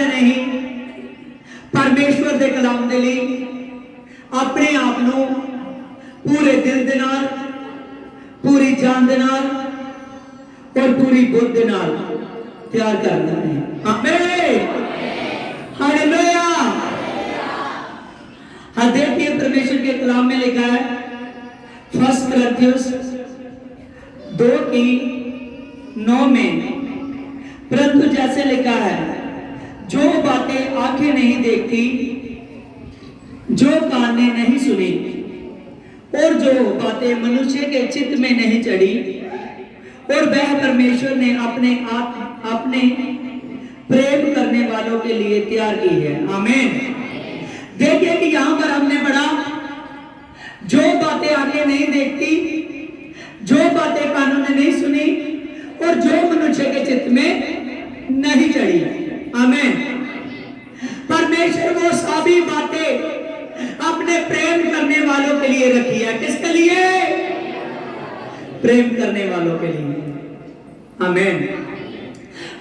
है नहीं, परमेश्वर के कलाम के लिए अपने आप को पूरे दिल दे नाल, पूरी जान दे नाल और पूरी बुद्ध दे नाल तैयार करना है। आमीन, हालेलुया। हाँ, देखिए परमेश्वर के कलाम में लिखा है 1 कुरिन्थियों 2:9 में, परंतु जैसे लिखा है, जो बातें आंखें नहीं देखती, जो कान ने नहीं सुनी और जो बातें मनुष्य के चित्त में नहीं चढ़ी, और वह परमेश्वर ने अपने प्रेम करने वालों के लिए तैयार की है। आमीन। देखिए कि यहां पर हमने पढ़ा, जो बातें आंखें नहीं देखती, जो बातें कानों ने नहीं सुनी और जो मनुष्य के चित्त में नहीं चढ़ी। आमीन। परमेश्वर वो सभी बातें अपने प्रेम करने वालों के लिए रखी है। किसके लिए? प्रेम करने वालों के लिए। आमीन।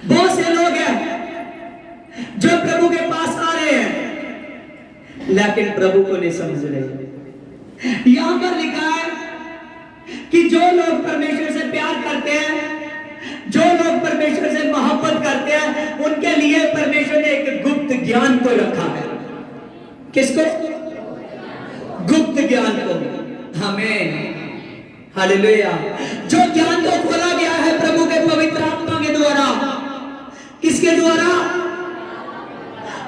बहुत से लोग हैं जो प्रभु के पास आ रहे हैं लेकिन प्रभु को नहीं समझ रहे। यहां पर लिखा है कि जो लोग परमेश्वर से प्यार करते हैं, जो लोग परमेश्वर से मोहब्बत करते हैं, उनके लिए परमेश्वर ने एक गुप्त ज्ञान को रखा है। किसको? गुप्त ज्ञान को। आमीन, हालेलुया। जो ज्ञान को खोला गया है प्रभु के पवित्र आत्मा के द्वारा। किसके द्वारा?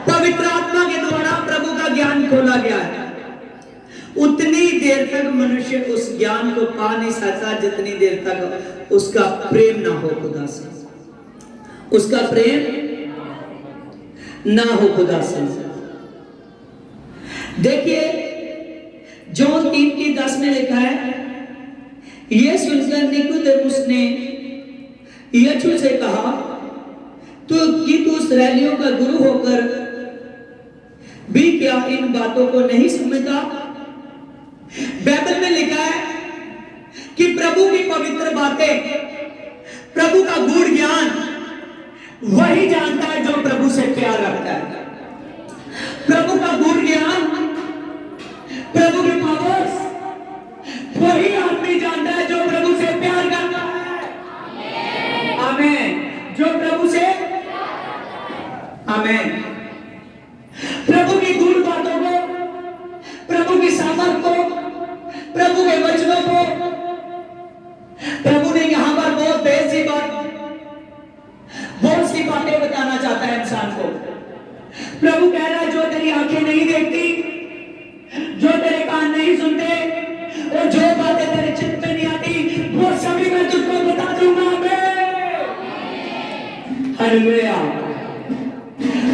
पवित्र आत्मा के द्वारा प्रभु का ज्ञान खोला गया है। उतनी देर तक मनुष्य उस ज्ञान को पा नहीं सकता जितनी देर तक उसका प्रेम ना हो खुदा से, उसका प्रेम ना हो खुदा से। देखिए जॉन 3:10 में लिखा है, यह सुनकर निकोदेमुस ने यीशु से कहा, तू इस्राएलियों का गुरु होकर भी क्या इन बातों को नहीं समझता? बाइबल में लिखा है कि प्रभु की पवित्र बातें, प्रभु का गूढ़ ज्ञान वही जानता है जो प्रभु से प्यार रखता है। प्रभु का गूढ़ ज्ञान, प्रभु की पावर वही आदमी जानता है जो प्रभु से प्यार करता है। आमीन। जो प्रभु से, आमीन, प्रभु की गूढ़ बातों को, प्रभु की सामर्थ को, प्रभु के वचनों को, प्रभु ने यहां पर बहुत सी बातें बताना चाहता है इंसान को। प्रभु कह रहा है, जो तेरी आंखें नहीं देखती, जो तेरे कान नहीं सुनते और जो बातें तेरे चित्त में नहीं आती, वो सभी मैं तुझको बता दूंगा। हालेलुया।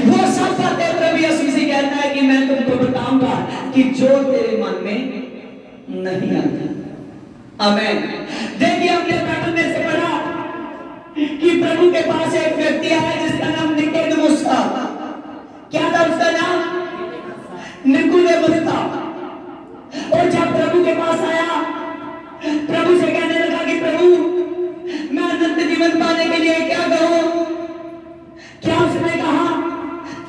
वो सब बातें प्रभु यीशु मसीह कहता है कि मैं तुमको बताऊंगा कि जो तेरे मन में नहीं आती। आमीन। देखिए हमने बाइबल में से पढ़ा कि प्रभु के पास एक व्यक्ति आया जिसका नाम निकोदेमुस था। क्या था उसका नाम? निकोदेमुस था। और जब प्रभु के पास आया, प्रभु से कहने लगा कि प्रभु मैं अनंत जीवन पाने के लिए क्या करूं? क्या उसने कहा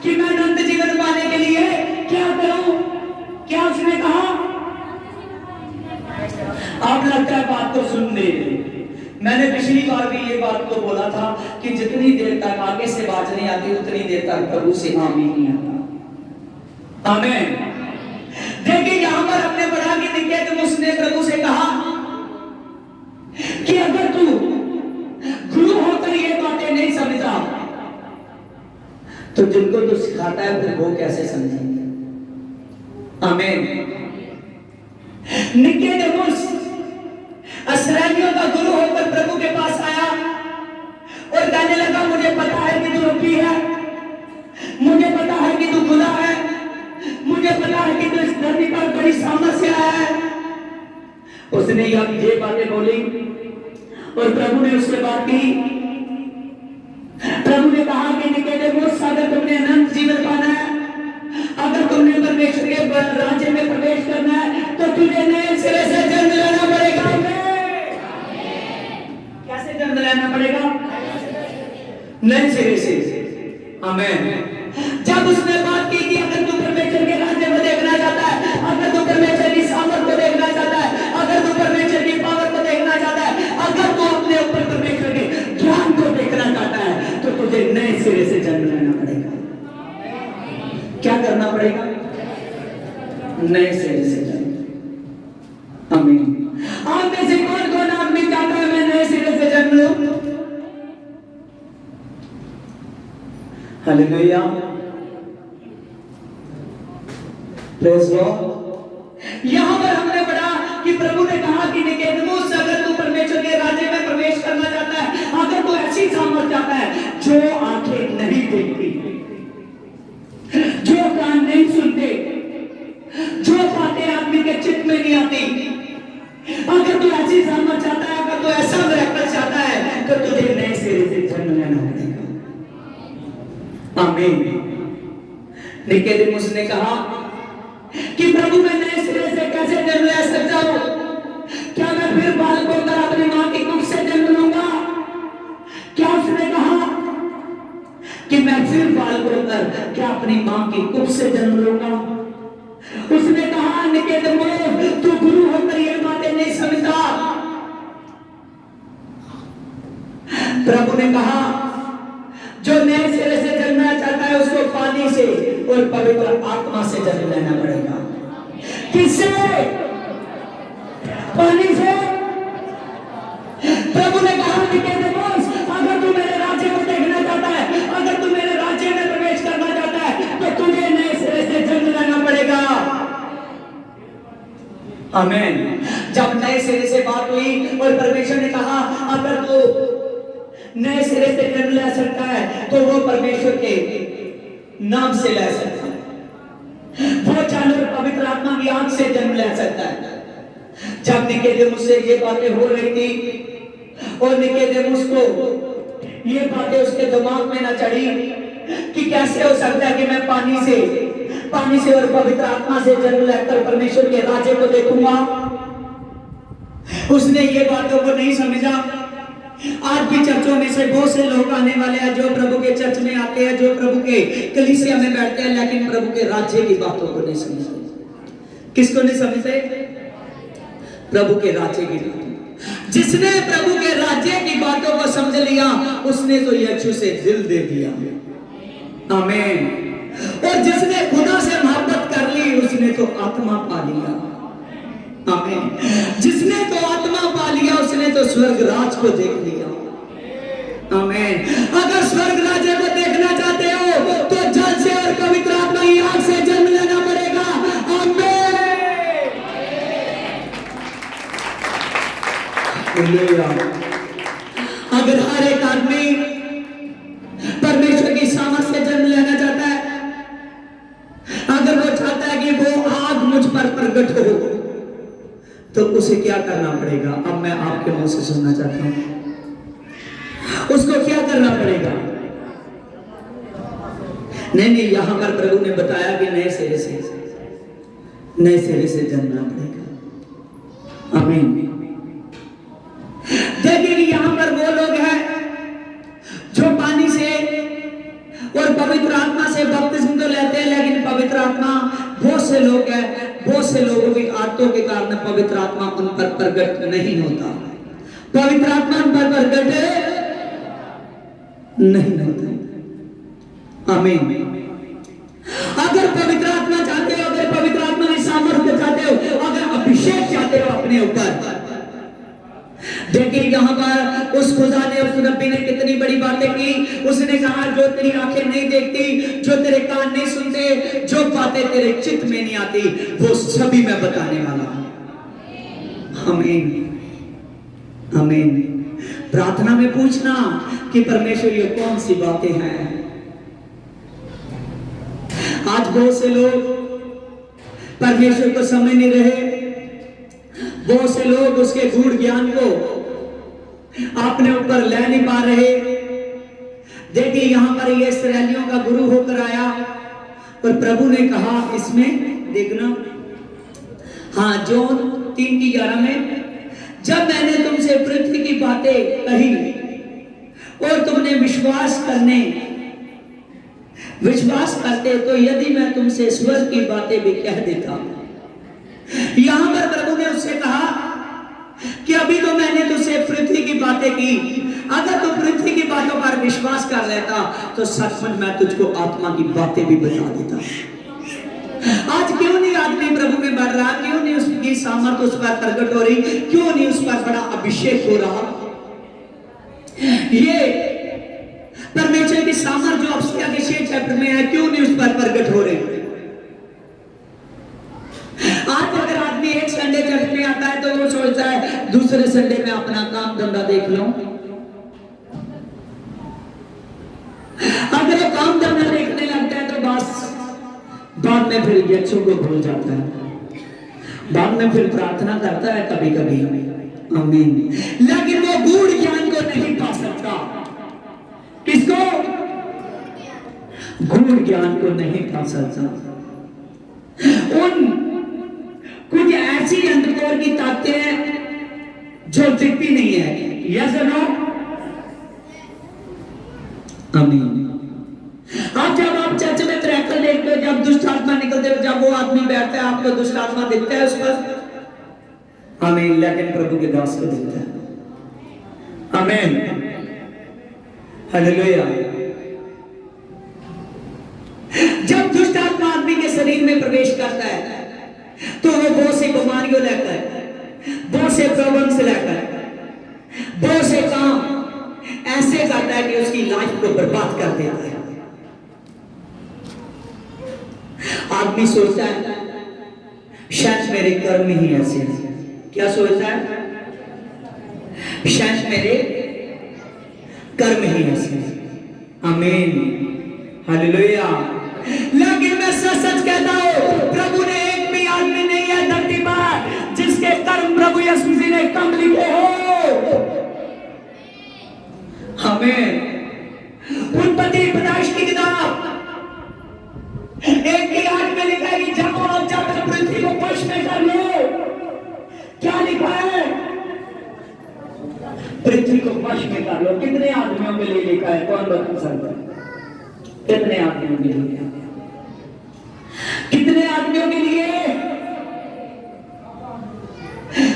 कि मैं अनंत जीवन पाने के लिए क्या करूं? क्या उसने कहा? आप लगता है बात तो सुन ले। मैंने पिछली बार भी ये बात को बोला था कि जितनी देर तक आगे से बात नहीं आती उतनी देर तक प्रभु से आमीन नहीं आता। आमीन। देखिए यहां पर हमने पढ़ा कि निकोदेमुस ने प्रभु से कहा कि अगर तू गुरु होकर ये बातें नहीं समझता तो जिनको तू सिखाता है फिर वो कैसे समझेंगे? आमीन। निकोदेमुस इस्राएलियों का गुरु होकर प्रभु के पास आया और कहने लगा, मुझे पता है कि तू रब्बी है, मुझे पता है कि तू खुदा है, मुझे पता है कि तू इस धरती पर बड़ी समस्या है। उसने ये बातें बोली और प्रभु ने उससे बात की। प्रभु ने कहा कि निकोदेमुस, अगर तुमने अनंत जीवन पाना है, अगर तुमने परमेश्वर के राज्य में प्रवेश करना है, तो तुझे नए सिरे से जन्म लेना पड़ेगा। जन्म लेना पड़ेगा नए सिरे से। आमीन। जब उसने बात की कि अगर तू परमेश्वर के राज्य को देखना चाहता है, अगर तू परमेश्वर की सामर्थ को देखना चाहता है, अगर तू परमेश्वर की पावर को देखना चाहता है, अगर तू अपने ऊपर परमेश्वर के ज्ञान को देखना चाहता है, तो तुझे नए सिरे से जन्म लेना पड़ेगा। क्या करना पड़ेगा? नए सिरे से जन्म। आमीन। आप में से कौन कौन आदमी चाहता है मैं नए सिरे से जन्म लूं? Hallelujah, praise Lord. यहां पर हमने पढ़ा कि प्रभु ने कहा कि निकोदेमुस, अगर तू परमेश्वर के राज्य में प्रवेश करना चाहता है, अगर तू ऐसी सामर्थ चाहता है जो आंखें नहीं देखती, जो कान नहीं सुनते, जो बातें आदमी के चित्त में नहीं आती, अगर तू ऐसी सामर्थ चाहता है, अगर तू ऐसा मिरेकल चाहता है, तो तुझे नए सिरे से जन्म लेना पड़ेगा। आमीन। निकोदेमुस ने कहा कि प्रभु मैं नए सिरे से कैसे जन्म ले सकता हूं? क्या मैं फिर बालक होकर अपनी मां की कुख से जन्म लूंगा? क्या उसने कहा कि मैं फिर बालक होकर क्या अपनी मां की कुख से जन्म लूंगा? उसने कहा निकोदेमुस तू गुरु होकर ये बातें नहीं समझता। प्रभु ने कहा जो नए सिरे से जन्मना चाहता है उसको पानी से और पवित्र आत्मा से जन्म लेना पड़ेगा। किससे? पानी से। प्रभु ने कहा निकोदेमुस अगर तू मेरे राज्य को देखना चाहता है, अगर तू मेरे राज्य में प्रवेश करना चाहता है, तो तुझे नए सिरे से जन्म लेना पड़ेगा। आमीन। जब नए सिरे से बात हुई और परमेश्वर ने कहा अगर तू नए सिरे से जन्म ले सकता है तो वो परमेश्वर के नाम से ले सकता है, वो चाहे पवित्र आत्मा की आंख से जन्म ले सकता है। जब निकोदेमुस से ये बातें हो रही थी और निकोदेमुस को ये बातें उसके दिमाग में ना चढ़ी कि कैसे हो सकता है कि मैं पानी से और पवित्र आत्मा से जन्म लेकर परमेश्वर के राज्य को देखूंगा, उसने ये बातों को नहीं समझा। आज भी चर्चों में से बहुत से लोग आने वाले हैं जो प्रभु के चर्च में आते हैं, जो प्रभु के कलीसिया में बैठते हैं, लेकिन प्रभु के राज्य की बातों को नहीं समझते। किसको नहीं समझते? प्रभु के राज्य की बातों। जिसने प्रभु के राज्य की बातों को समझ लिया उसने तो यीशु से दिल दे दिया। आमीन। और जिसने खुदा से मोहब्बत कर ली उसने तो आत्मा पा लिया। आमीन। जिसने तो आत्मा पा लिया उसने तो स्वर्ग राज को देख लिया। आमीन। अगर स्वर्ग राज्य को देखना चाहते हो तो जल से और पवित्र आत्मा की आंख से जन्म लेना पड़ेगा। आमीन। अगर हर एक आदमी परमेश्वर की सामर्थ से जन्म लेना चाहता है, अगर वो चाहता है कि वो आग मुझ पर प्रकट हो, तो उसे क्या करना पड़ेगा? अब मैं आपके मुंह से सुनना चाहता हूं, उसको क्या करना पड़ेगा? नहीं, यहां पर प्रभु ने बताया कि नए सिरे से जन्मना पड़ेगा। आमीन। देखिए कि यहां पर वो लोग हैं जो पानी से और पवित्र आत्मा से बपतिस्म तो लेते हैं, लेकिन पवित्र आत्मा बहुत से लोग हैं, बहुत से लोगों की आदतों के कारण पवित्र आत्मा उन पर प्रकट नहीं होता। पवित्र आत्मा उन पर प्रकट नहीं होता। आमीन। अगर पवित्र आत्मा चाहते हो, अगर पवित्र आत्मा की सामर्थ्य चाहते हो, अगर अभिषेक चाहते हो अपने ऊपर, देखिए यहाँ पर उस खुदा ने, उस नबी ने कितनी बड़ी बातें की। उसने कहा जो तेरी आंखें नहीं देखती, जो तेरे कान नहीं सुनते, जो बातें तेरे चित्त में नहीं आती, वो सभी मैं बताने वाला हूं। आमीन। आमीन। प्रार्थना में पूछना कि परमेश्वर ये कौन सी बातें हैं। आज बहुत से लोग परमेश्वर को समझ नहीं रहे, बहुत से लोग उसके गूढ़ ज्ञान को अपने ऊपर ले नहीं पा रहे। देखिए यहाँ पर ये इस्राएलियों का गुरु होकर आया और प्रभु ने कहा इसमें देखना, हाँ जॉन 3:11 में, जब मैंने तुमसे पृथ्वी की बातें कही और तुमने विश्वास करने विश्वास करते तो यदि मैं तुमसे स्वर्ग की बातें भी कह देता। यहां पर प्रभु ने उससे कहा कि अभी तो मैंने तुझसे पृथ्वी की बातें की, अगर तू पृथ्वी की बातों पर विश्वास कर लेता तो सचमुच मैं तुझको आत्मा की बातें भी बता देता। आज क्यों नहीं आदमी प्रभु में बढ़ रहा, क्यों नहीं उसकी सामर्थ्य उस पर प्रकट हो रही, क्यों नहीं उस पर बड़ा अभिषेक हो रहा? ये परमेश्वर की सामर्थ्य जो अब अभिषेक चैप्टर में है, क्यों नहीं उस पर प्रकट हो रही? आज अगर आदमी एक संडे चर्च में आता है तो वो सोचता है दूसरे संडे में अपना काम धंधा देख लो। अगर वो काम धंधा देखने लगता है तो बस बाद में फिर यीशु को भूल जाता है, बाद में फिर प्रार्थना करता है कभी कभी, आमीन, लेकिन वो गूढ़ ज्ञान को नहीं पा सकता। किसको? गूढ़ ज्ञान को नहीं पा सकता। उन कुछ ऐसी अंधकार की ताकतें हैं जो दिखती नहीं है। यस और नो? आमीन। आप जब आप चर्च में मिरेकल देखते हो, जब दुष्ट आत्मा निकलते हो, जब वो आदमी बैठता है आपको दुष्ट आत्मा दिखता है उस पर? आमीन। लेकिन प्रभु के दास को दिखता है। आमीन, हालेलुया। जब दुष्ट आत्मा आदमी के शरीर में प्रवेश करता है तो वो बहुत सी बीमारियों लेकर, बहुत से प्रॉब्लम से लेकर, बहुत से काम ऐसे करता है कि उसकी लाइफ को बर्बाद कर देता है। आदमी सोचता है शायद मेरे कर्म ही ऐसे हैं। क्या सोचता है? शायद मेरे कर्म ही ऐसे हैं। आमीन, हालेलुया। लेकिन मैं सच कहता हूं, प्रभु ने एक भी आदमी नहीं है धरती पर जिसके कर्म प्रभु यीशु मसीह ने कम लिखे हो। हमें उत्पत्ति पैदाइश की किताब एक ही आदमी लिखा है कि जाओ आप जाकर पृथ्वी को वश में कर लो। क्या लिखा है? पृथ्वी को वश में कर लो। कितने आदमियों के लिए लिखा है? कौन बता सकता है? कितने आदमियों के लिए? कितने आदमियों के लिए?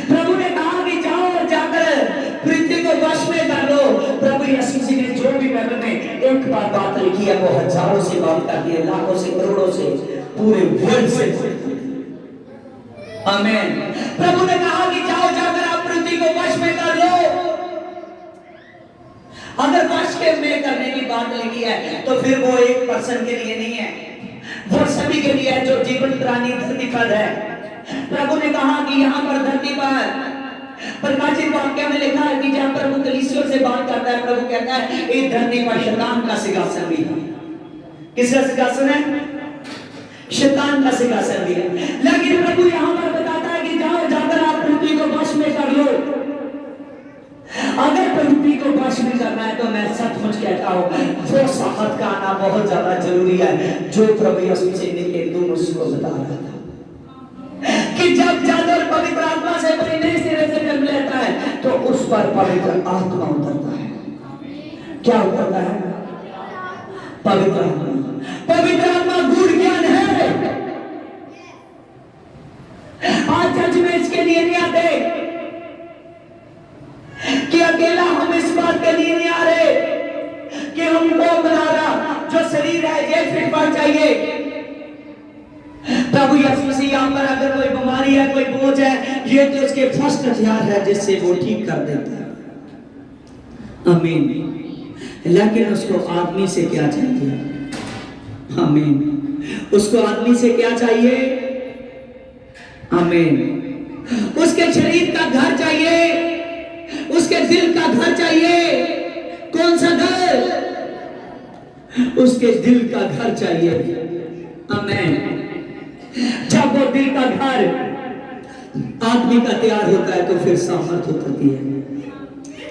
प्रभु ने कहा कि जाओ जाकर पृथ्वी को वश में कर लो। प्रभु यीशु मसीह ने जो भी बाइबल में एक बार बात लिखी है वो हजारों से बात करती है, लाखों से, करोड़ों से, पूरे वर्ल्ड से। आमीन। प्रभु ने कहा कि जाओ जाकर आप पृथ्वी को वश में कर लो। अगर वश में करने की बात लिखी है तो फिर वो एक पर्सन के लिए नहीं है, वो सभी के लिए है जो जीवन प्राणी धरती पर है। प्रभु ने कहा कि यहाँ पर धरती पर प्रकाशित वाक्य में लिखा है कि जब प्रभु कलीसियों से बात करता है, प्रभु कहता है इस धरती पर शैतान का सिंहासन भी है। किसका सिंहासन है? शैतान का सिंहासन भी है। लेकिन प्रभु यहाँ पर बताता है कि जाओ जाकर आप पृथ्वी को वश में कर लो। अगर पृथ्वी को वश में करना है तो मैं सचमुच कहता हूँ वो साहस का आना बहुत ज्यादा जरूरी है जो प्रभु यीशु मसीह ने के उसको बता रहा था कि जब जादर पवित्र आत्मा से कोई नए सिरे से जन्म लेता है तो उस पर पवित्र आत्मा उतरता है। क्या उतरता है? पवित्र आत्मा। पवित्र आत्मा गूढ़ ज्ञान है। आज चर्च में इसके लिए नहीं आते कि अकेला हम इस बात के लिए नहीं आ रहे कि हमको बनाना जो शरीर है ये फिट पड़ चाहिए। प्रभु यीशु मसीह यहाँ पर अगर कोई बीमारी है, कोई बोझ है, ये तो इसके फर्स्ट हथियार है जिससे वो ठीक कर देता है। आमीन। लेकिन उसको आदमी से क्या चाहिए? आमीन। उसको आदमी से क्या चाहिए? आमीन। उसके शरीर का घर चाहिए, उसके दिल का घर चाहिए। कौन सा घर? उसके दिल का घर चाहिए। आमीन। जब वो दिल का घर आदमी का तैयार होता है तो फिर सामर्थ उतरती है।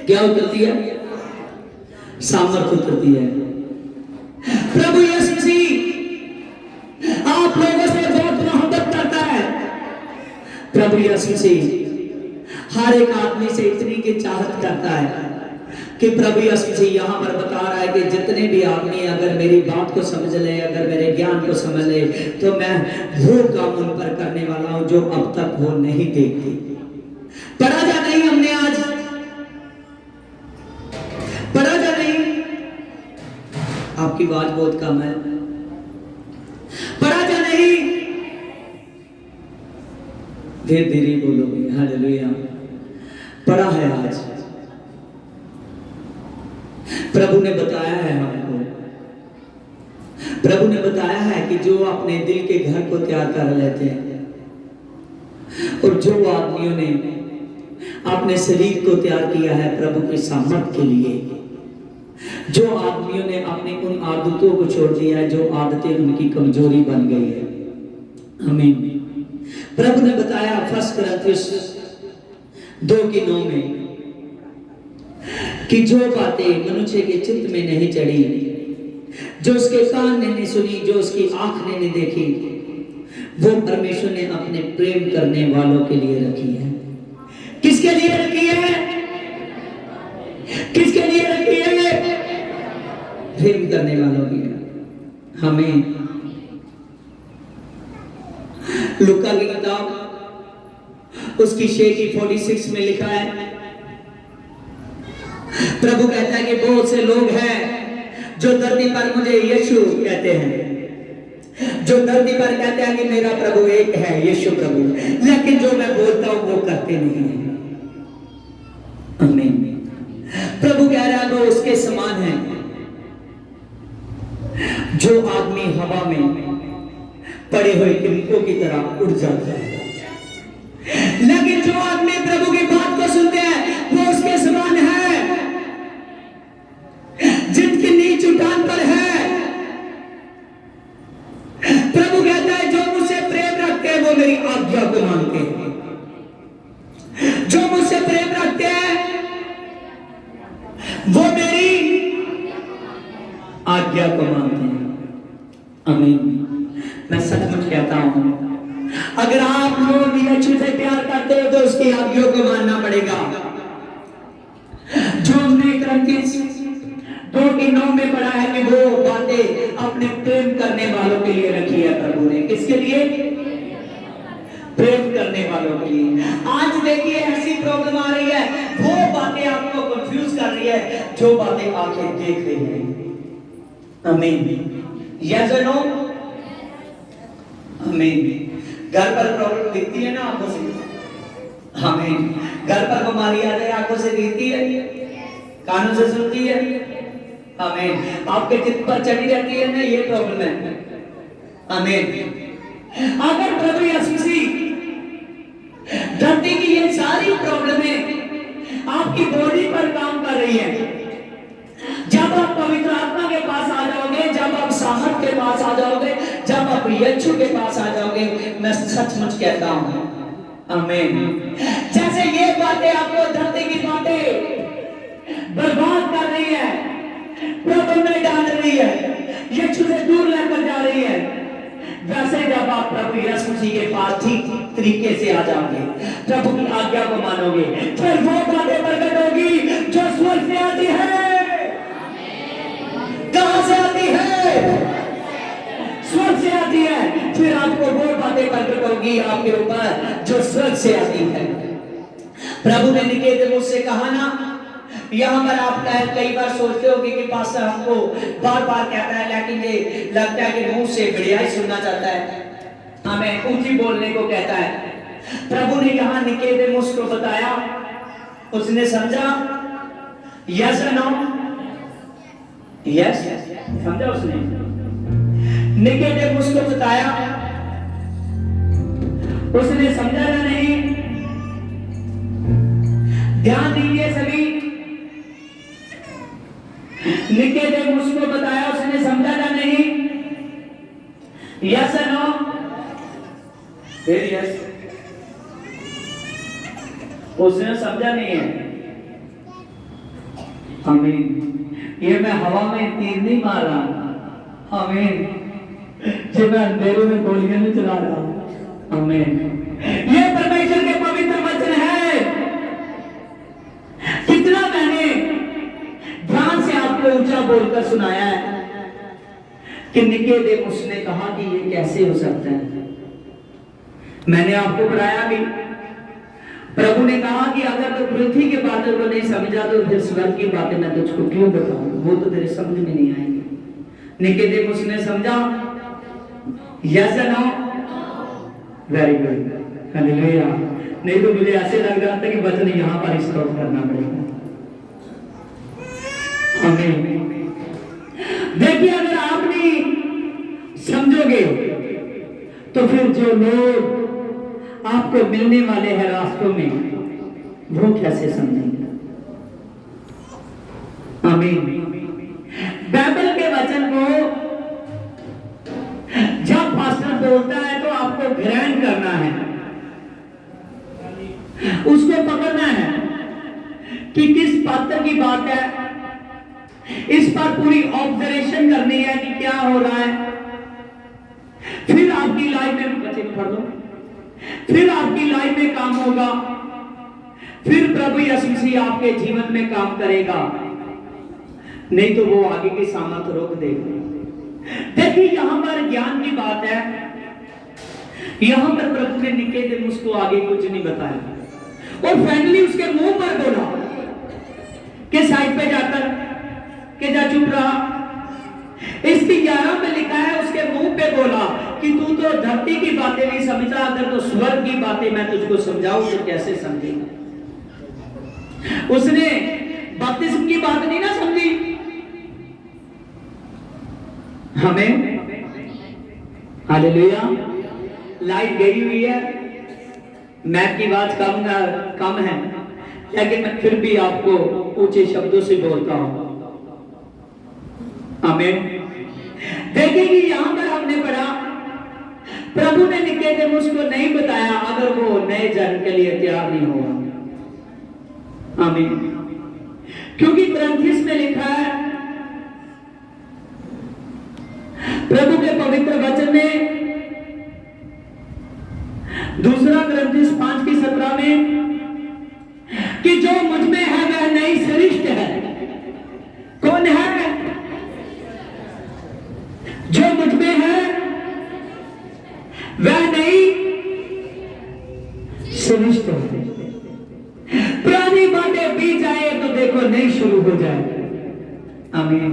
क्या उतरती है? सामर्थ उतरती है। प्रभु यीशु मसीह आप लोगों से बहुत मोहब्बत करता है। प्रभु यीशु मसीह हर एक आदमी से इतनी की चाहत करता है। कि प्रभु यीशु मसीह यहाँ पर बता रहा है कि जितने भी आदमी अगर मेरी बात को समझ ले, अगर मेरे ज्ञान को समझ ले, तो मैं वो काम उन पर करने वाला हूं जो अब तक वो नहीं देखते। पढ़ा जा नहीं हमने आज, पढ़ा जा नहीं, आपकी आवाज बहुत कम है, पढ़ा जा नहीं, धीरे धीरे बोलोगे। हालेलुया। पढ़ा है आज, प्रभु ने बताया है हमको, प्रभु ने बताया है कि जो अपने दिल के घर को तैयार कर लेते हैं और जो आदमियों ने अपने शरीर को तैयार किया है प्रभु की सामर्थ के लिए, जो आदमियों ने अपनी उन आदतों को छोड़ दिया है जो आदतें उनकी कमजोरी बन गई है। आमीन। प्रभु ने बताया 1 कुरिन्थियों 2:9 में कि जो बातें मनुष्य के चित्त में नहीं चढ़ी, जो उसके कान ने नहीं सुनी, जो उसकी आंख ने नहीं देखी, वो परमेश्वर ने अपने प्रेम करने वालों के लिए रखी है। किसके लिए रखी है? किसके लिए रखी है? प्रेम करने वालों के लिए। हमें लूका की किताब उसकी 6:46 में लिखा है, प्रभु कहता है कि बहुत से लोग हैं जो धरती पर मुझे यीशु कहते हैं, जो धरती पर कहते हैं कि मेरा प्रभु एक है, यीशु प्रभु, लेकिन जो मैं बोलता हूं वो करते नहीं हैं। आमीन। प्रभु कह रहा है वो उसके समान है जो आदमी हवा में पड़े हुए किरणों की तरह उड़ जाता है, लेकिन जो आदमी प्रभु की बात को सुनते हैं वो उसके समान है जिनकी नीच उठान पर है। प्रभु कहता है जो मुझसे प्रेम रखते हैं वो मेरी आज्ञा को मानते हैं, जो मुझसे प्रेम रखते हैं वो मेरी आज्ञा को मानते हैं। आमीन। मैं सचमुच कहता हूं, अगर आप लोग यीशु से प्यार करते हो तो उसकी आज्ञा को मानना पड़ेगा। जो हमने कुरिन्थियों 2:9 में पढ़ा है कि वो बातें अपने प्रेम करने वालों के लिए रखी है प्रभु ने। किसके लिए? प्रेम करने वालों के लिए। आज देखिए ऐसी प्रॉब्लम आ रही है, वो बातें आपको कंफ्यूज कर रही है जो बातें आंखें देख रही है। आमीन। यस और नो? आमीन। घर पर प्रॉब्लम दिखती है ना आंखों से? आमीन। घर पर बीमारी आ जाए आंखों से दिखती है, कानों से सुनती है। आमीन। आपके चित्त पर चढ़ी रहती है ना, ये प्रॉब्लम है। आमीन। अगर प्रभु यीशु मसीह धरती की ये सारी प्रॉब्लमें आपकी बॉडी पर काम कर रही है, जब आप पवित्र आत्मा के पास आ जाओगे, जब आप सामर्थ के पास आ जाओगे, जब आप यीशु के पास आ जाओगे, मैं सचमुच कहता हूं, आमीन, जैसे ये बातें आपको धरती की बातें बर्बाद कर रही है, प्रभु में डाल रही है, यीशु से दूर लेकर जा रही है, वैसे जब आप प्रभु यीशु मसीह के पास ठीक तरीके से आ जाओगे, प्रभु की आज्ञा को मानोगे, फिर वो बातें प्रकट होगी जो स्वर्ग से आती है। कहां से आती है? स्वर्ग से आती है। फिर आपको वो बातें प्रकट होगी आपके ऊपर जो स्वर्ग से आती है। प्रभु ने निकोदेमुस से कहा ना, यहाँ पर आप कई बार सोचते हो कि पास्टर हमको बार बार कहता है, लेकिन ये लगता है कि मुंह से बढ़िया सुनना चाहता है, हमें ऊंची बोलने को कहता है। प्रभु ने यहाँ निकोदेमुस को बताया, उसने समझा। यस और नो? यस, समझा उसने। निकोदेमुस को बताया, उसने समझा या नहीं? ध्यान दीजिए सभी। निकोदेमुस को बताया, उसने समझा या नहीं? यस और नो? फिर यस। उसने समझा नहीं है। आमीन। ये मैं हवा में तीर नहीं मार रहा, आमीन, जो मैं अंधेरे में गोलियां नहीं चला रहा, आमीन। ये परमेश्वर के पवित्र वचन है। कितना मैंने आपको ऊंचा बोलकर सुनाया है कि निकोदेमुस ने कहा कि ये कैसे हो सकता है। मैंने आपको पढ़ाया भी, प्रभु ने कहा कि अगर तो पृथ्वी की बातों को नहीं समझा तो फिर स्वर्ग की बातें मैं तुझको क्यों बताऊं, वो तो तेरे समझ में नहीं आएंगे। निकोदेमुस ने समझा, यस या नो? Very good, hallelujah. नहीं तो मुझे ऐसे लग रहा था कि वचन यहां पर स्टॉप करना पड़ेगा। आमीन। देखिए, अगर आप नहीं समझोगे तो फिर जो लोग आपको मिलने वाले हैं रास्तों में, वो कैसे समझेंगे? आमीन। बाइबल के वचन को जब पास्टर बोलता है तो आपको ग्रहण करना है, उसको पकड़ना है कि किस पात्र की बात है, इस पर पूरी ऑब्जर्वेशन करनी है कि क्या हो रहा है। फिर आपकी लाइफ में, बच्चे में पढ़ दो, फिर आपकी लाइफ में काम होगा, फिर प्रभु यीशु मसीह आपके जीवन में काम करेगा, नहीं तो वो आगे की सामर्थ रोक देगा। देखिए, यहां पर ज्ञान की बात है। यहां पर प्रभु ने निकोदेमुस को आगे कुछ नहीं बताया और फाइनली उसके मुंह पर बोला कि साइड पे जाकर के जा, चुप रहा। इसकी 11 में लिखा है, उसके मुंह पे बोला कि तू तो धरती की बातें नहीं समझा, अगर तो स्वर्ग की बातें मैं तुझको समझाऊं तो कैसे समझेगा। उसने बपतिस्म की बात नहीं ना समझी। हमें हालेलुया। लाइट गई हुई है, मैप की बात कम है, लेकिन मैं फिर भी आपको ऊंचे शब्दों से बोलता हूं। आमीन। देखिए कि यहां पर हमने पढ़ा, प्रभु ने निकोदेमुस को नहीं बताया अगर वो नए जन्म के लिए तैयार नहीं हुआ। आमीन। क्योंकि ग्रंथिस में लिखा है, प्रभु के पवित्र वचन में, दूसरा ग्रंथिस 5:17 में, कि जो मुझ में है वह नई सृष्टि है। कौन है? जो मुझ में है वह नई सृष्टि है। पुरानी बातें बीत जाए तो देखो नई शुरू हो जाए। आमीन।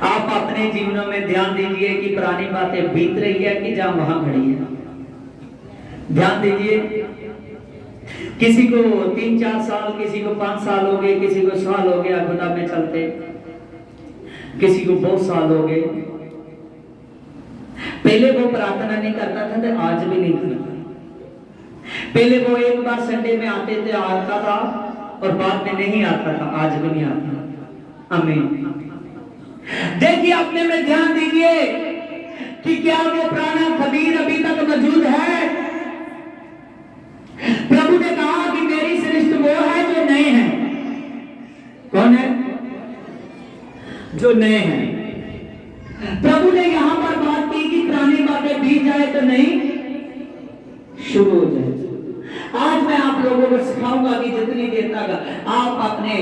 आप अपने जीवनों में ध्यान दीजिए कि पुरानी बातें बीत रही है कि जहां वहां खड़ी है। ध्यान दीजिए, किसी को 3-4 साल, किसी को 5 साल हो गए, किसी को साल हो गया खुदा में चलते, किसी को बहुत साल हो गए। पहले वो प्रार्थना नहीं करता था तो आज भी नहीं करता। पहले वो एक बार संडे में आते थे, आता था, और बाद में नहीं आता था, आज भी नहीं आता। आमीन। देखिए, अपने में ध्यान दीजिए कि क्या वो पुराना खमीर अभी तक मौजूद है। प्रभु ने कहा कि मेरी सृष्टि वो है जो नए हैं। कौन है? जो नए हैं। प्रभु ने यहां पर बात की कि पुरानी बातें बीत जाए तो नहीं शुरू हो जाए। आज मैं आप लोगों को सिखाऊंगा कि जितनी देर तक आप अपने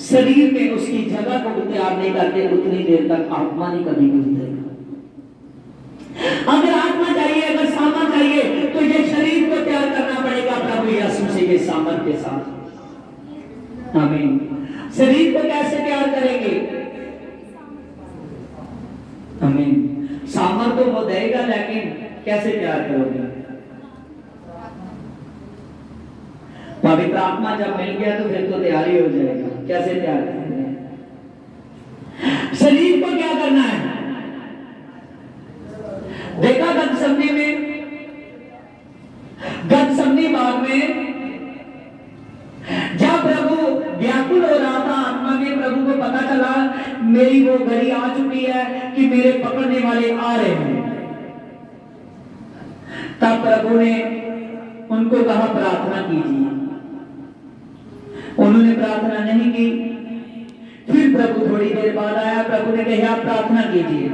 शरीर में उसकी जगह को तैयार नहीं करते, उतनी देर तक आत्मा नहीं कभी मिलती। अगर आत्मा चाहिए, अगर सामर्थ चाहिए, तो ये शरीर को तैयार करना पड़ेगा प्रभु यीशु मसीह के सामर्थ के साथ। आमीन। शरीर को कैसे तैयार करेंगे? आमीन। सामर्थ तो वो देगा, लेकिन कैसे तैयार करोगे? पवित्र आत्मा जब मिल गया तो फिर तो तैयारी हो जाएगा। कैसे तैयार करेंगे? शरीर को क्या करना है? देखा गतसमनी बाग में जब प्रभु व्याकुल हो रहा था आत्मा में, प्रभु को पता चला मेरी वो घड़ी आ चुकी है कि मेरे पकड़ने वाले आ रहे हैं, तब प्रभु ने उनको कहा प्रार्थना कीजिए। उन्होंने प्रार्थना नहीं की। फिर प्रभु थोड़ी देर बाद आया, प्रभु ने कहा प्रार्थना कीजिए।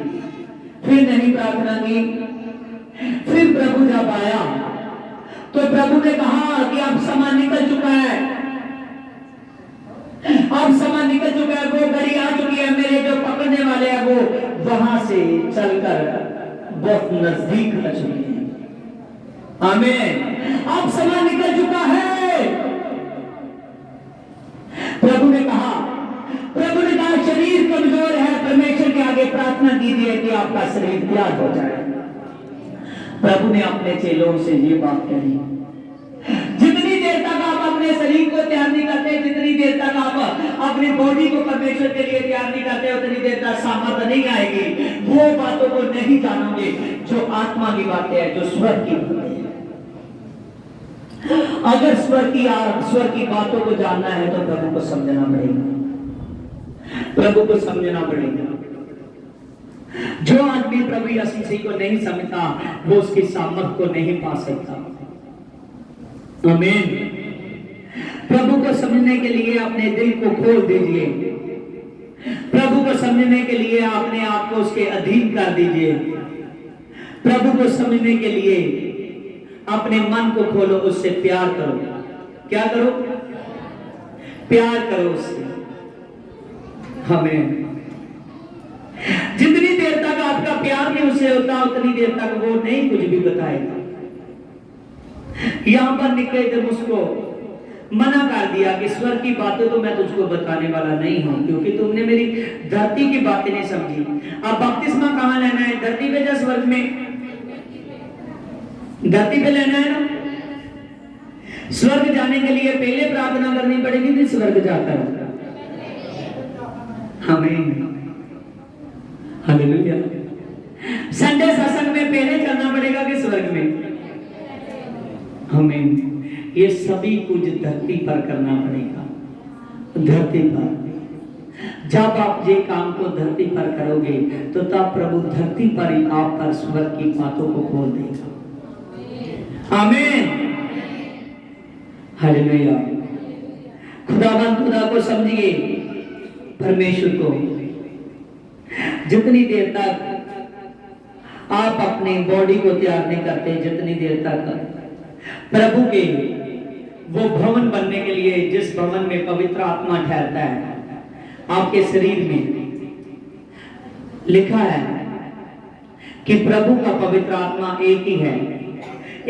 फिर नहीं प्रार्थना की। फिर प्रभु जब आया तो प्रभु ने कहा कि अब समय निकल चुका है, अब समय निकल चुका चुका है, वो घड़ी आ चुकी है, मेरे जो पकड़ने वाले हैं वो वहां से चलकर बहुत नजदीक आ चुके हैं। आमीन। अब समय निकल चुका है। प्रभु ने कहा शरीर कमजोर है, परमेश्वर के आगे प्रार्थना कीजिए कि आपका शरीर तैयार हो जाए। प्रभु ने अपने चेलों से ये बात कही, जितनी देर तक आप अपने शरीर को तैयार नहीं करते, जितनी देर तक आप अपनी बॉडी को परमेश्वर के लिए तैयार नहीं करते, उतनी देर तक सामर्थ्य नहीं आएगी। वो बातों को नहीं जानोगे जो आत्मा की बातें हैं, जो स्वर्ग की बातें हैं। अगर स्वर्ग की बातों को जानना है तो प्रभु को समझना पड़ेगा, प्रभु को समझना पड़ेगा। जो आदमी प्रभु यीशु मसीह को नहीं समझता वो उसकी सामर्थ को नहीं पा सकता। आमीन। प्रभु को समझने के लिए अपने दिल को खोल दीजिए, प्रभु को समझने के लिए अपने आप को उसके अधीन कर दीजिए, प्रभु को समझने के लिए अपने मन को खोलो, उससे प्यार करो। क्या करो? प्यार करो उससे। हमें जितनी देर तक आपका प्यार नहीं उससे होता, उतनी देर तक वो नहीं कुछ भी बताएगा। यहां पर निकोदेमुस उसको मना कर दिया कि स्वर्ग की बातें तो मैं तुझको बताने वाला नहीं हूं, क्योंकि तुमने मेरी धरती की बातें नहीं समझी। अब बपतिस्मा कहां लेना है? धरती पे या स्वर्ग में? धरती पे लेना है ना। स्वर्ग जाने के लिए पहले प्रार्थना करनी पड़ेगी कि स्वर्ग जाकर हमें हालेलुया। संडे सत्संग में पहले चलना पड़ेगा कि स्वर्ग में? हमें ये सभी कुछ धरती पर करना पड़ेगा। धरती पर जब आप ये काम को धरती पर करोगे तो तब प्रभु धरती पर ही आप पर स्वर्ग की बातों को खोल देगा। आमीन। हालेलुया। खुदा को समझिए, परमेश्वर को। जितनी देर तक आप अपनी बॉडी को तैयार नहीं करते, जितनी देर तक प्रभु के वो भवन बनने के लिए, जिस भवन में पवित्र आत्मा ठहरता है, आपके शरीर में लिखा है कि प्रभु का पवित्र आत्मा एक ही है।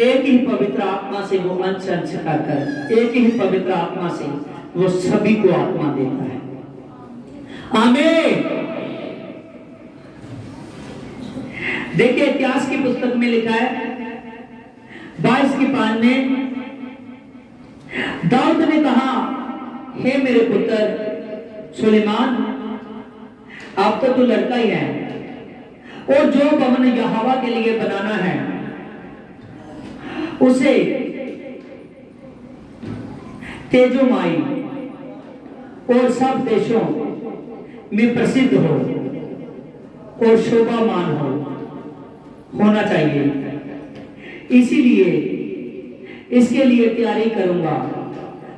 एक ही पवित्र आत्मा से वो अंश कर एक ही पवित्र आत्मा से वो सभी को आत्मा देता है। आमीन। देखिए इतिहास की पुस्तक में लिखा है 22 की पान में दाऊद ने कहा, हे मेरे पुत्र सुलेमान, अब तो तू लड़का ही है, और जो भवन यहोवा के लिए बनाना है उसे तेजोमय और सब देशों में प्रसिद्ध हो और शोभामान होना चाहिए। इसीलिए इसके लिए तैयारी करूंगा।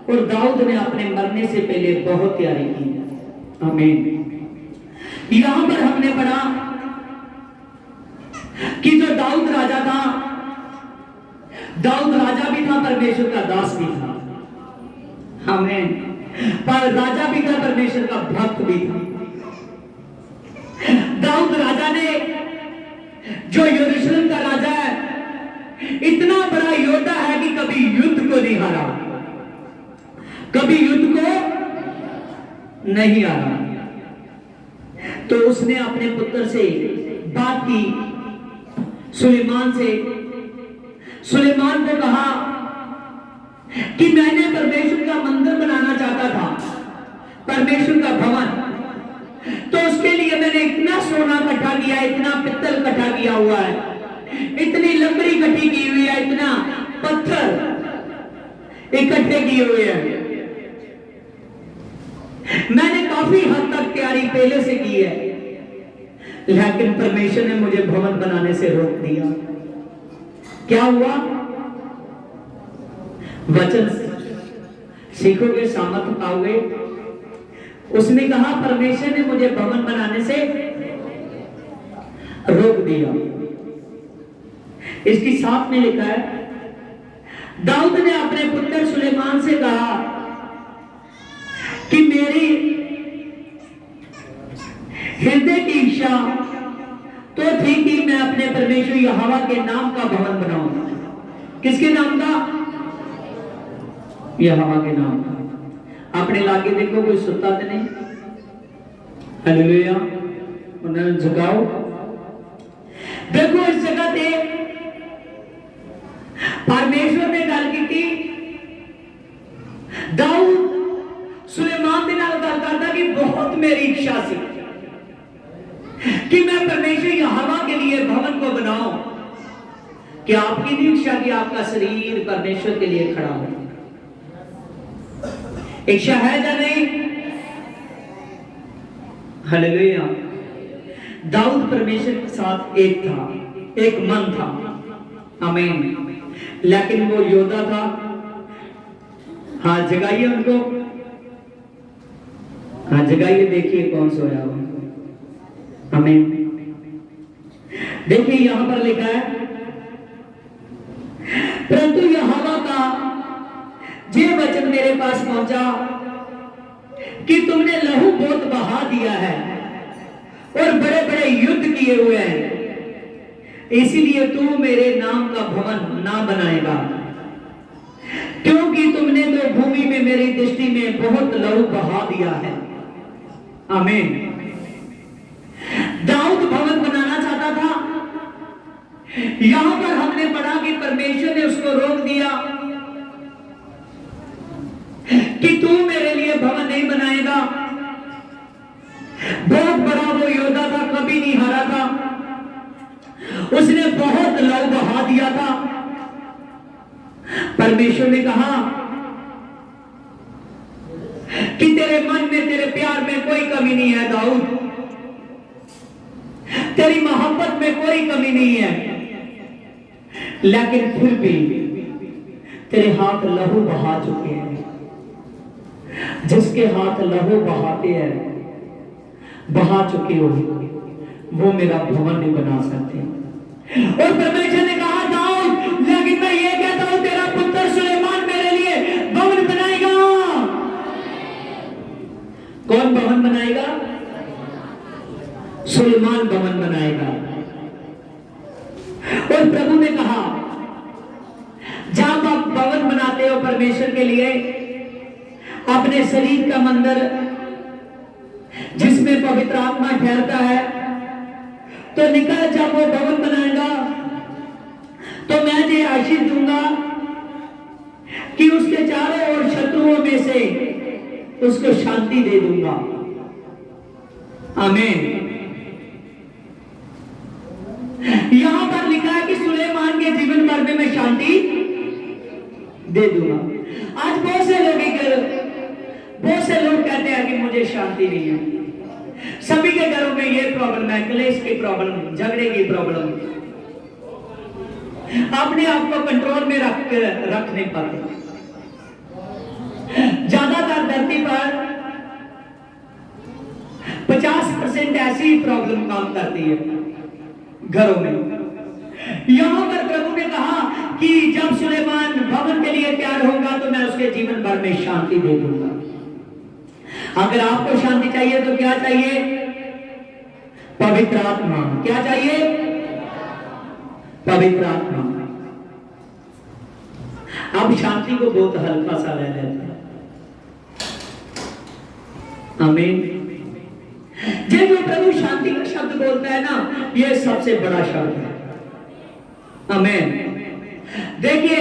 और दाऊद ने अपने मरने से पहले बहुत तैयारी की। आमीन। यहां पर हमने पढ़ा कि जो दाऊद राजा था, दाऊद राजा भी था, परमेश्वर का दास भी था। आमीन। पर राजा भी था, परमेश्वर का भक्त भी था। दाऊद राजा ने, जो यरूशलेम का राजा है, इतना बड़ा योद्धा है कि कभी युद्ध को नहीं हारा, कभी युद्ध को नहीं हारा। तो उसने अपने पुत्र से बात की, सुलेमान से। सुलेमान को कहा कि मैंने परमेश्वर का मंदिर बनाना चाहता था, परमेश्वर का भवन। तो उसके लिए मैंने इतना सोना इकट्ठा किया, इतना पित्तल इकट्ठा किया हुआ है, इतनी लकड़ी इकट्ठी की हुई है, इतना पत्थर इकट्ठे किए हुए हैं। मैंने काफी हद तक तैयारी पहले से की है, लेकिन परमेश्वर ने मुझे भवन बनाने से रोक दिया। क्या हुआ? वचन सीखोगे, सामर्थ्य पाओगे। उसने कहा परमेश्वर ने मुझे भवन बनाने से रोक दिया। इसकी साथ में लिखा है, दाऊद ने अपने पुत्र सुलेमान से कहा कि हृदय की इच्छा तो थी कि मैं अपने परमेश्वर यहोवा के नाम का भवन बनाऊं। किसके नाम का? यहोवा के नाम का। अपने लागे देखो कोई सुता तो नहीं। हालेलुया। उन्हें झुकाओ। देखो इस जगह पे परमेश्वर ने गल की थी। दाऊद सुलेमान के नाल गल करता कि बहुत मेरी इच्छा सी कि मैं परमेश्वर यहोवा के लिए भवन को बनाऊं। क्या आपकी नहीं इच्छा कि आपका शरीर परमेश्वर के लिए खड़ा हो? इच्छा है या नहीं? हालेलुया। दाऊद परमेश्वर के साथ एक था, एक मन था। आमीन। लेकिन वो योद्धा था। हाँ जगाइए उनको। हाँ जगाइए, देखिए कौन सोया हुआ। आमीन। देखिए यहां पर लिखा है, परंतु यहोवा का ये वचन मेरे पास पहुंचा कि तुमने लहू बहुत बहा दिया है और बड़े बड़े युद्ध किए हुए हैं, इसीलिए तू मेरे नाम का भवन ना बनाएगा, क्योंकि तुमने तो भूमि में मेरी दृष्टि में बहुत लहू बहा दिया है। आमीन। दाऊद भवन बनाना चाहता था। यहां पर हमने पढ़ा कि परमेश्वर ने उसको रोक दिया कि तू मेरे लिए भवन नहीं बनाएगा। बहुत बड़ा वो योद्धा था, कभी नहीं हारा था। उसने बहुत लहू बहा दिया था। परमेश्वर ने कहा कि तेरे मन में, तेरे प्यार में कोई कमी नहीं है दाऊद, तेरी मोहब्बत में कोई कमी नहीं है, लेकिन फिर भी तेरे हाथ लहू बहा चुके हैं। जिसके हाथ लहू बहाते हैं, बहा चुके हो, वो मेरा भवन नहीं बना सकते। और परमेश्वर ने कहा दाऊद, लेकिन मैं ये कहता हूं तेरा पुत्र सुलेमान मेरे लिए भवन बनाएगा। कौन भवन बनाएगा? सुलेमान भवन बनाएगा। और प्रभु ने कहा, जब आप भवन बनाते हो परमेश्वर के लिए, अपने शरीर का मंदिर जिसमें पवित्र आत्मा ठहरता है, तो निकल जब वो भवन बनाएगा तो मैं ये आशीष दूंगा कि उसके चारों ओर शत्रुओं में से उसको शांति दे दूंगा। आमीन। यहां पर लिखा है कि सुलेमान के जीवन भर में मैं शांति दे दूंगा। आज बहुत से लोग कहते हैं कि मुझे शांति नहीं है। सभी के घरों में ये प्रॉब्लम है, क्लेश की प्रॉब्लम, झगड़े की प्रॉब्लम, अपने आप को कंट्रोल में रख नहीं पाते। ज्यादातर धरती पर 50% ऐसी प्रॉब्लम काम करती है घरों में। यहां पर प्रभु ने कहा कि जब सुलेमान भवन के लिए तैयार होगा तो मैं उसके जीवन भर में शांति दे दूंगा। अगर आपको शांति चाहिए तो क्या चाहिए? पवित्र आत्मा। क्या चाहिए? पवित्र आत्मा। अब शांति को बहुत हल्का सा ले लेते हैं। आमीन। जब प्रभु शांति का शब्द बोलता है ना, यह सबसे बड़ा शब्द है। आमीन। देखिए,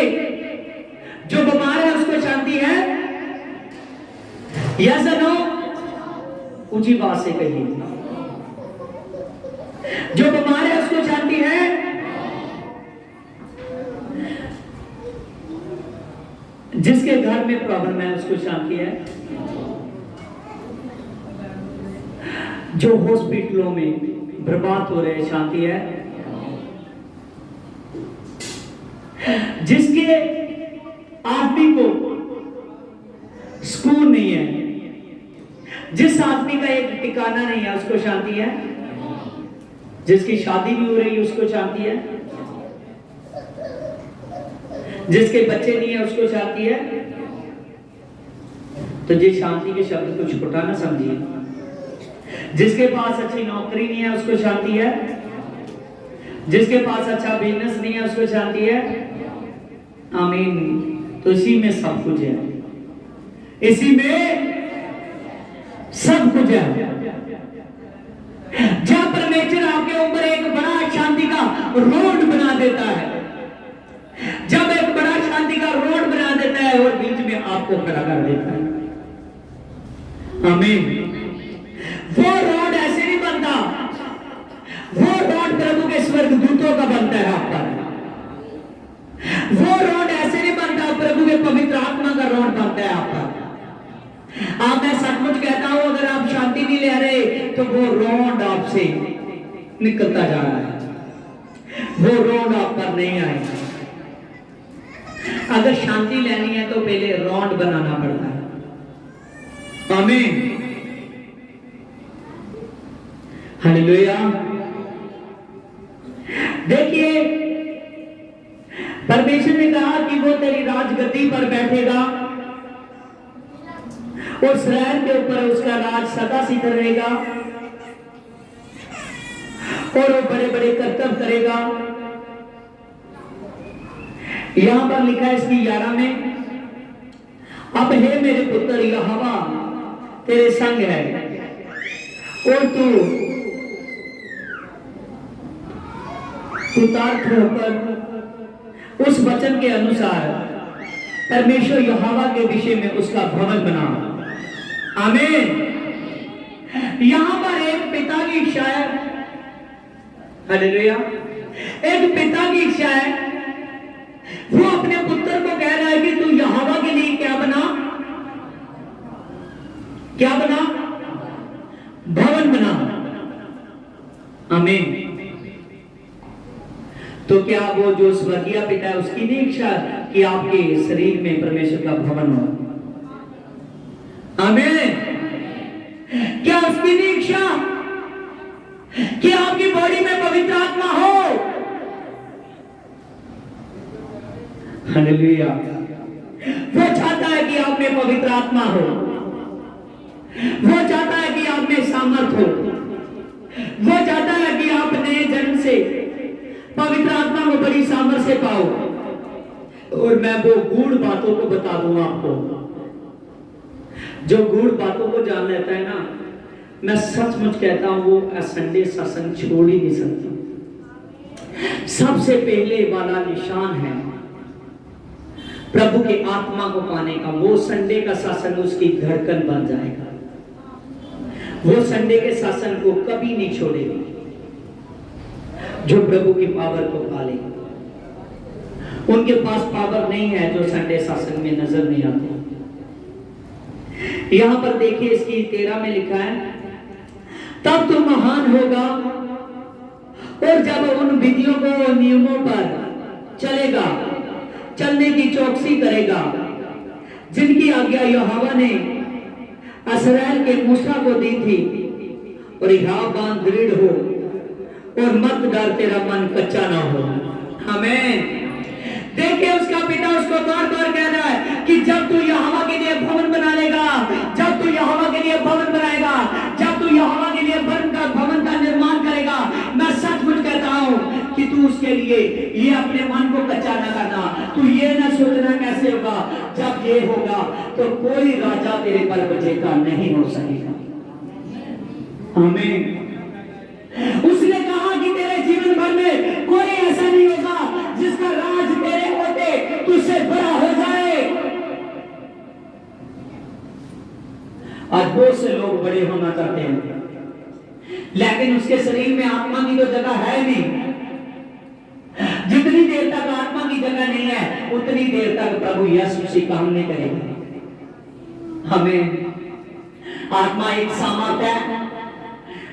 जो बीमार है उसको शांति है? यस या नो? ऊंची बात से कहिए। जो बीमार है उसको शांति है? जिसके घर में प्रॉब्लम है उसको शांति है? जो हॉस्पिटलों में बर्बाद हो रहे शांति है? जिसके आदमी को सुकून नहीं है, जिस आदमी का एक ठिकाना नहीं है उसको शांति है? जिसकी शादी भी हो रही है उसको शांति है? जिसके बच्चे नहीं है उसको शांति है? तो ये शांति के शब्द को छोटा ना समझिए। जिसके पास अच्छी नौकरी नहीं है उसको शांति है, जिसके पास अच्छा बिजनेस नहीं है उसको शांति है। आमीन। तो इसी में सब कुछ है, इसी में सब कुछ है। जब परमेश्वर आपके ऊपर एक बड़ा शांति का रोड बना देता है, जब एक बड़ा शांति का रोड बना देता है और बीच में आपको खड़ा कर देता है। आमीन। वो रोड ऐसे नहीं बनता, वो रोड प्रभु के स्वर्गदूतों का बनता है आप पर। वो रोड ऐसे नहीं बनता, प्रभु के पवित्र आत्मा का रोड बनता है आप पर। आप मैं सचमुच कहता हूं, अगर आप शांति नहीं ले रहे तो वो रोड आपसे निकलता जा रहा है, वो रोड आप पर नहीं आएगा। अगर शांति लेनी है तो पहले रोड बनाना पड़ता है। आमीन। हालेलुया। देखिए, परमेश्वर ने कहा कि वो तेरी राजगद्दी पर बैठेगा और इस्राएल के ऊपर उसका राज सदा सिद्ध रहेगा और वो बड़े बड़े कर्तव्य करेगा। यहां पर लिखा है इसकी 11 में, अब हे मेरे पुत्र यहोवा तेरे संग है और तू कृतार्थ होकर उस वचन के अनुसार परमेश्वर यहोवा के विषय में उसका भवन बना। आमीन। यहां पर एक पिता की इच्छा है, हालेलुया, एक पिता की इच्छा है। वो अपने पुत्र को कह रहा है कि तू यहोवा के लिए क्या बना, क्या बना, भवन बना। आमीन। तो क्या वो जो स्वर्गीय पिता है उसकी नहीं इच्छा कि आपके शरीर में परमेश्वर का भवन हो? आमीन। क्या उसकी नहीं इच्छा कि आपकी बॉडी में पवित्र आत्मा हो? हालेलुया। वो चाहता है कि आप में पवित्र आत्मा हो, वो चाहता है कि आप में सामर्थ हो, वो चाहता है कि आप नए जन्म से पवित्र आत्मा को बड़ी सामर्थ से पाओ। और मैं वो गूढ़ बातों को बता दूं आपको, जो गूढ़ बातों को जान लेता है ना, मैं सचमुच कहता हूं वो संडे सत्संग छोड़ ही नहीं सकता। सबसे पहले वाला निशान है प्रभु की आत्मा को पाने का। वो संडे का सत्संग उसकी धड़कन बन जाएगा, वो संडे के सत्संग को कभी नहीं छोड़ेगी। जो प्रभु की पावर को पाले, उनके पास पावर नहीं है जो संडे सत्संग में नजर नहीं आते। यहां पर देखिए इसकी 13 में लिखा है, तब तू महान होगा और जब उन विधियों को नियमों पर चलेगा, चलने की चौकसी करेगा जिनकी आज्ञा यहोवा ने इस्राएल के मूसा को दी थी, और यह बांध दृढ़ हो और मत डर, तेरा मन कच्चा ना हो। हमें देखिए उसका पिता उसको बार बार कह रहा है कि जब तू यहोवा के लिए भवन बना लेगा, जब तू यहोवा के लिए भवन बनाएगा, जब तू यहोवा के लिए भवन का निर्माण करेगा, मैं सचमुच कहता हूं कि तू उसके लिए ये अपने मन को कच्चा ना करना। तू ये ना सोचना कैसे होगा, जब ये होगा तो कोई राजा तेरे पर विजेता नहीं हो सकेगा। आमीन। उसने कहा कि तेरे जीवन भर में कोई ऐसा नहीं होगा जिसका राज तेरे होते तुझसे बड़ा हो जाए। आज बहुत से लोग बड़े होना चाहते हैं, लेकिन उसके शरीर में आत्मा की तो जगह है नहीं। जितनी देर तक आत्मा की जगह नहीं है, उतनी देर तक प्रभु यीशु मसीह काम नहीं करेगा। हमें आत्मा एक सामर्थ है,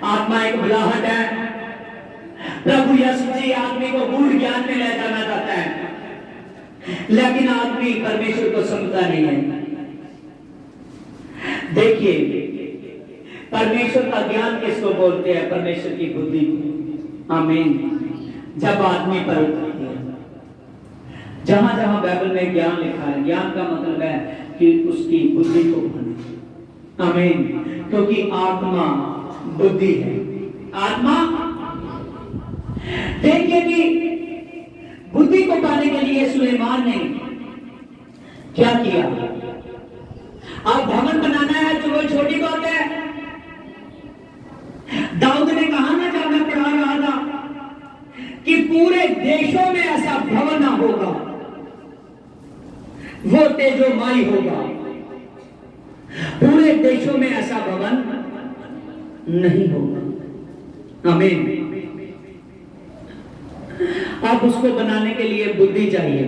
आत्मा एक बुलाहट है। प्रभु यीशु मसीह आदमी को गूढ़ ज्ञान में ले जाना चाहता है, लेकिन आदमी परमेश्वर को समझता नहीं है। देखिए परमेश्वर का ज्ञान किसको बोलते हैं? परमेश्वर की बुद्धि को। आमीन। जब आदमी पर उतरती है, जहां जहां बाइबल में ज्ञान लिखा है, ज्ञान का मतलब है कि उसकी बुद्धि को पाना। आमीन। क्योंकि आत्मा बुद्धि है। आत्मा देखिए कि बुद्धि को पाने के लिए सुलेमान ने क्या किया। अब भवन बनाना है तो वो छोटी बात है। दाऊद ने कहा ना, जब मैं पढ़ा रहा था कि पूरे देशों में ऐसा भवन ना होगा, वो तेजोमय होगा। पूरे देशों में ऐसा भवन नहीं होगा। आमीन। अब उसको बनाने के लिए बुद्धि चाहिए,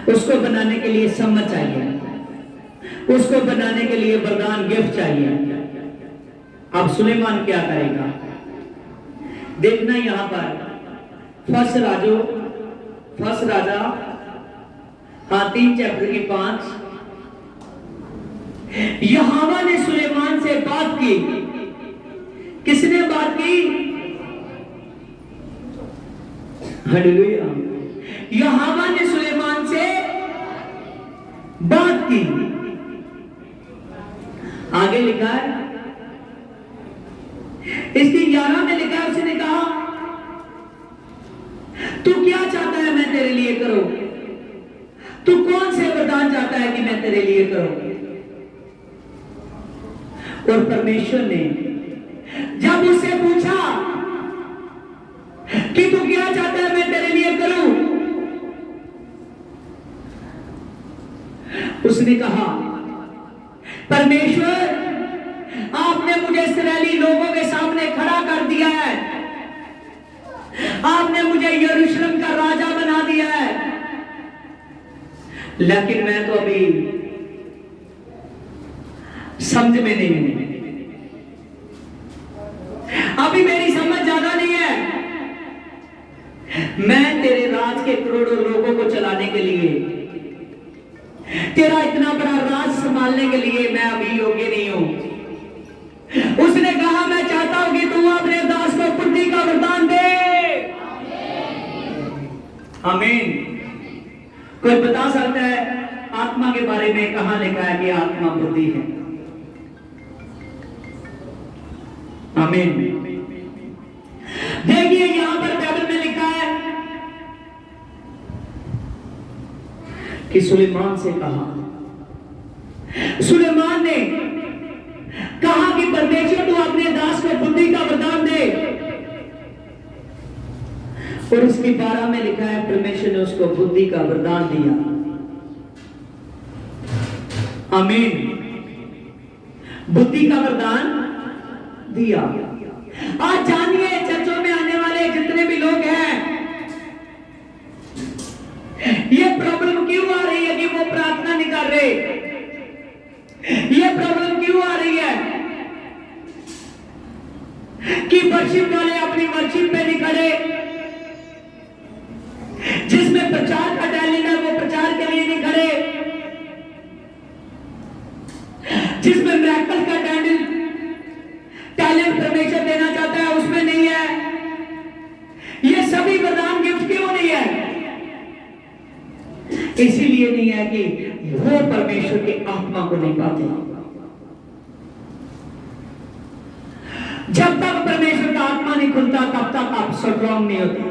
उसको बनाने के लिए समझ चाहिए, उसको बनाने के लिए वरदान गिफ्ट चाहिए। अब सुलेमान क्या करेगा देखना यहां पर फर्स्ट राजा 3 चैप्टर के 5। यहोवा ने सुलेमान से बात की। किसने बात की? हालेलुया। यहोवा ने सुलेमान से बात की। आगे लिखा है, इसकी 11 में लिखा है, उसने कहा तू क्या चाहता है मैं तेरे लिए करूं? तू कौन से वरदान चाहता है कि मैं तेरे लिए करूं? और परमेश्वर ने जब उससे पूछा कि तू क्या चाहता है मैं तेरे लिए करूं, उसने कहा परमेश्वर आपने मुझे इस्राएली लोगों के सामने खड़ा कर दिया है, आपने मुझे यरूशलेम का राजा बना दिया है, लेकिन मैं तो अभी समझ में नहीं हूं, अभी मेरी समझ ज्यादा नहीं है। मैं तेरे राज के करोड़ों लोगों को चलाने के लिए, तेरा इतना बड़ा राज संभालने के लिए मैं अभी योग्य नहीं हूं। उसने कहा मैं चाहता हूं कि तू अपने दास को बुद्धि का वरदान दे। आमीन। कोई बता सकता है आत्मा के बारे में कहां लिखा है कि आत्मा बुद्धि है? आमीन। देखिए यहां पर बाइबल में लिखा है कि सुलेमान से कहा, सुलेमान ने कहा कि परमेश्वर तू अपने दास को बुद्धि का वरदान दे। और इसकी 12 में लिखा है परमेश्वर ने उसको बुद्धि का वरदान दिया। आमीन। बुद्धि का वरदान दिया। आज जानिए चर्चों में आने वाले जितने भी लोग हैं, ये प्रॉब्लम क्यों आ रही है कि वो प्रार्थना नहीं कर रहे? ये प्रॉब्लम क्यों आ रही है कि वर्शिप वाले अपनी वर्शिप पे नहीं खड़े? जिसमें प्रचार का टैलेंट है वो प्रचार के लिए नहीं खड़े, जिसमें मिरेकल का टैलेंट परमेश्वर देना चाहता है उसमें नहीं है। ये सभी वरदान गिफ्ट क्यों नहीं है? इसीलिए नहीं है कि वो परमेश्वर के आत्मा को नहीं पाते। जब तक परमेश्वर का आत्मा नहीं खुलता तब तक आप स्ट्रांग नहीं होते।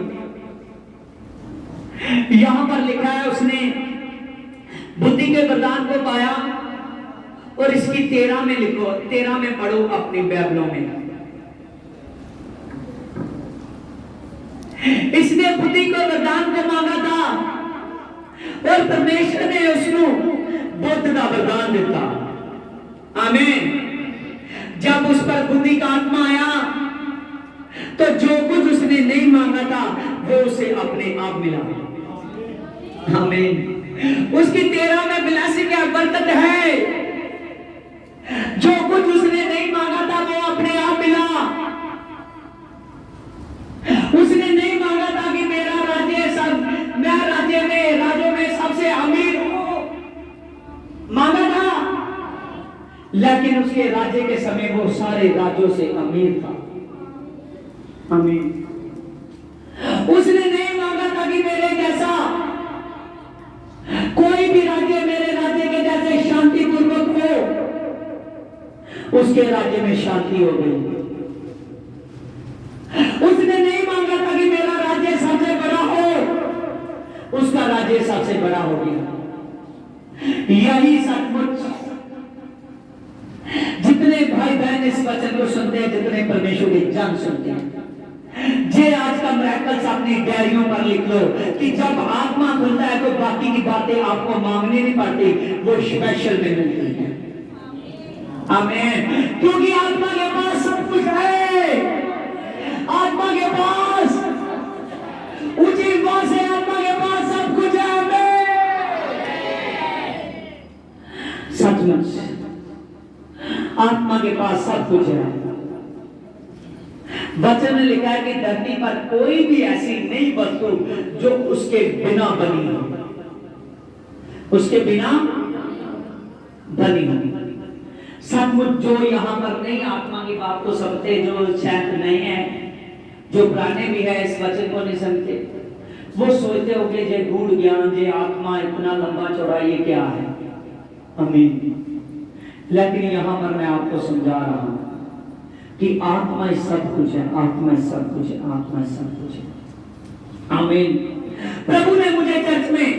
यहां पर लिखा है उसने बुद्धि के वरदान को पाया। और इसकी 13 में लिखो, 13 में पढ़ो अपनी बाइबलों में। इसने बुद्धि को वरदान को मांगा था और परमेश्वर ने उसको बुद्धि का वरदान दिता। आमीन। जब उस पर बुद्धि का आत्मा आया तो जो कुछ उसने नहीं मांगा था वो उसे अपने आप मिला। आमीन। उसकी 13 में ब्लेसिंग है, बरकत है। जो कुछ उसने नहीं मांगा था वो अपने आप मिला। उसने नहीं मांगा था कि मेरा राज्य मैं राज्य में राजों में सबसे अमीर हूं, मांगा था, लेकिन उसके राज्य के समय वो सारे राज्यों से अमीर था। आमीन। उसने नहीं मांगा था कि मेरे जैसा कोई भी राज्य मेरे राज्य के जैसे शांतिपूर्वक हो। उसके राज्य में शांति हो गई। उसने नहीं मांगा था कि मेरा राज्य सबसे बड़ा हो, उसका राज्य सबसे बड़ा हो गया। यही सचमुच जितने भाई बहन इस वचन को सुनते हैं, जितने परमेश्वर की जान सुनते हैं, जे आज का मिरेकल्स अपनी डायरियों पर लिख लो कि जब आत्मा खुलता है तो बाकी की बातें आपको मांगनी नहीं पड़ती, वो स्पेशल में मिलती है। आमीन। क्योंकि आत्मा के पास सब कुछ है। आत्मा के पास ऊंची बात से आत्मा के पास सब कुछ है। सचमुच आत्मा के पास सब कुछ है। वचन में लिखा है कि धरती पर कोई भी ऐसी नई वस्तु जो उसके बिना बनी हो, उसके बिना बनी हो। सचमुच जो यहां पर नहीं आत्मा की बात को समझते, जो शायद नहीं है, जो पुराने भी है इस वचन को नहीं समझते, वो सोचते हो कि ये गूढ़ ज्ञान, ये आत्मा इतना लंबा चौड़ा, ये क्या है। आमीन। लेकिन यहां पर मैं आपको समझा रहा हूं कि आत्मा सब कुछ है, आत्मा सब कुछ है, आत्मा सब कुछ है। आमीन। प्रभु ने मुझे चर्च में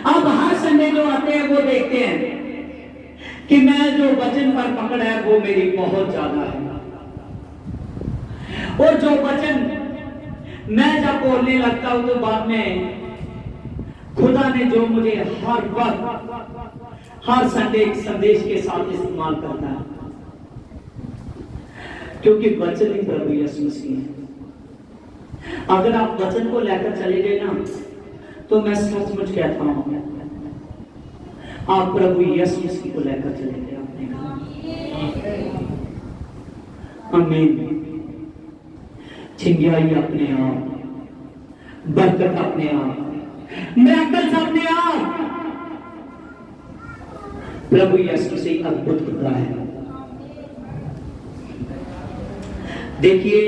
अब हर संडे जो आते हैं वो देखते हैं कि मैं जो वचन पर पकड़ है वो मेरी बहुत ज्यादा है, और जो वचन मैं जब बोलने लगता हूं तो बाद में खुदा ने जो मुझे हर वक्त हर संडे संदेश के साथ इस्तेमाल करता है, क्योंकि वचन ही प्रभु यीशु मसीह है। अगर आप वचन को लेकर चले गए ना, तो मैं सचमुच कहता हूं आप प्रभु यीशु मसीह को लेकर चले गए अपने घर। आमीन। चिंगाई अपने आप, बरकत अपने आप, मिरेकल्स अपने आप। प्रभु यीशु मसीह अद्भुत खुदा है। देखिए,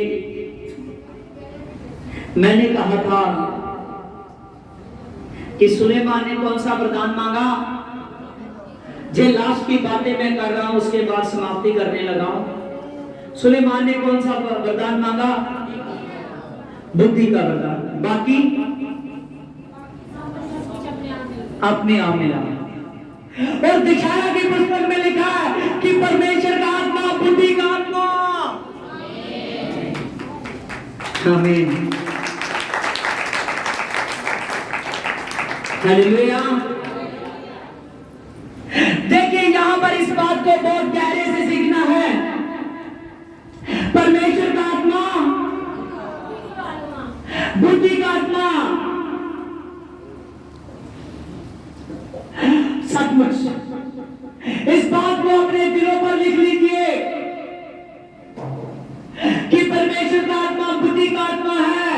मैंने कहा था कि सुलेमान ने कौन सा वरदान मांगा। जे लास्ट की बातें मैं कर रहा हूं, उसके बाद समाप्ति करने लगा हूं। सुलेमान ने कौन सा वरदान मांगा? बुद्धि का वरदान। बाकी अपने आप मिला। और दिखाया कि पुस्तक में लिखा है कि परमेश्वर का आत्मा, बुद्धि का आत्मा। आमीन। हालेलुया। देखिए, यहां पर इस बात को बहुत गहरे से सीखना है। परमेश्वर का आत्मा, बुद्धि का आत्मा। सचमुच इस बात को अपने दिलों पर लिख लीजिए कि परमेश्वर का आत्मा बुद्धि का आत्मा है।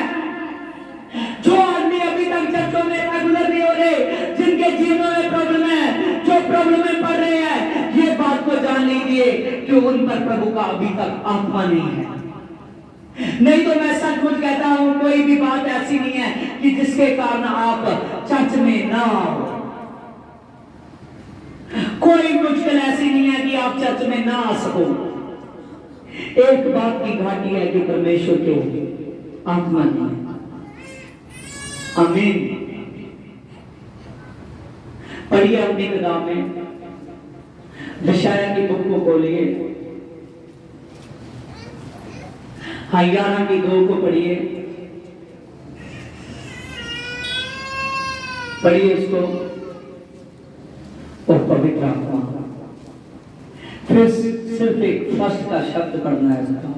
जो आदमी अभी तक चर्चों में रेगुलर नहीं हो रहे, जिनके जीवनों में प्रॉब्लम है, जो प्रॉब्लम में पड़ रहे हैं, ये बात को जान लीजिए कि उन पर प्रभु का अभी तक आत्मा नहीं है। नहीं तो मैं सचमुच कहता हूं, कोई भी बात ऐसी नहीं है कि जिसके कारण आप चर्च में ना आओ। कोई मुश्किल ऐसी नहीं है कि आप चर्च में ना आ सको। एक बात की घाटी है कि परमेश्वर के आत्मा नहीं है। आमीन। पढ़िए अपनी किताब में, यशायाह की बुक को खोलिए, 11 की 2 को पढ़िए, पढ़िए इसको और पवित्र आत्मा। फिर सिर्फ एक फर्स्ट का शब्द पढ़ना है इसका।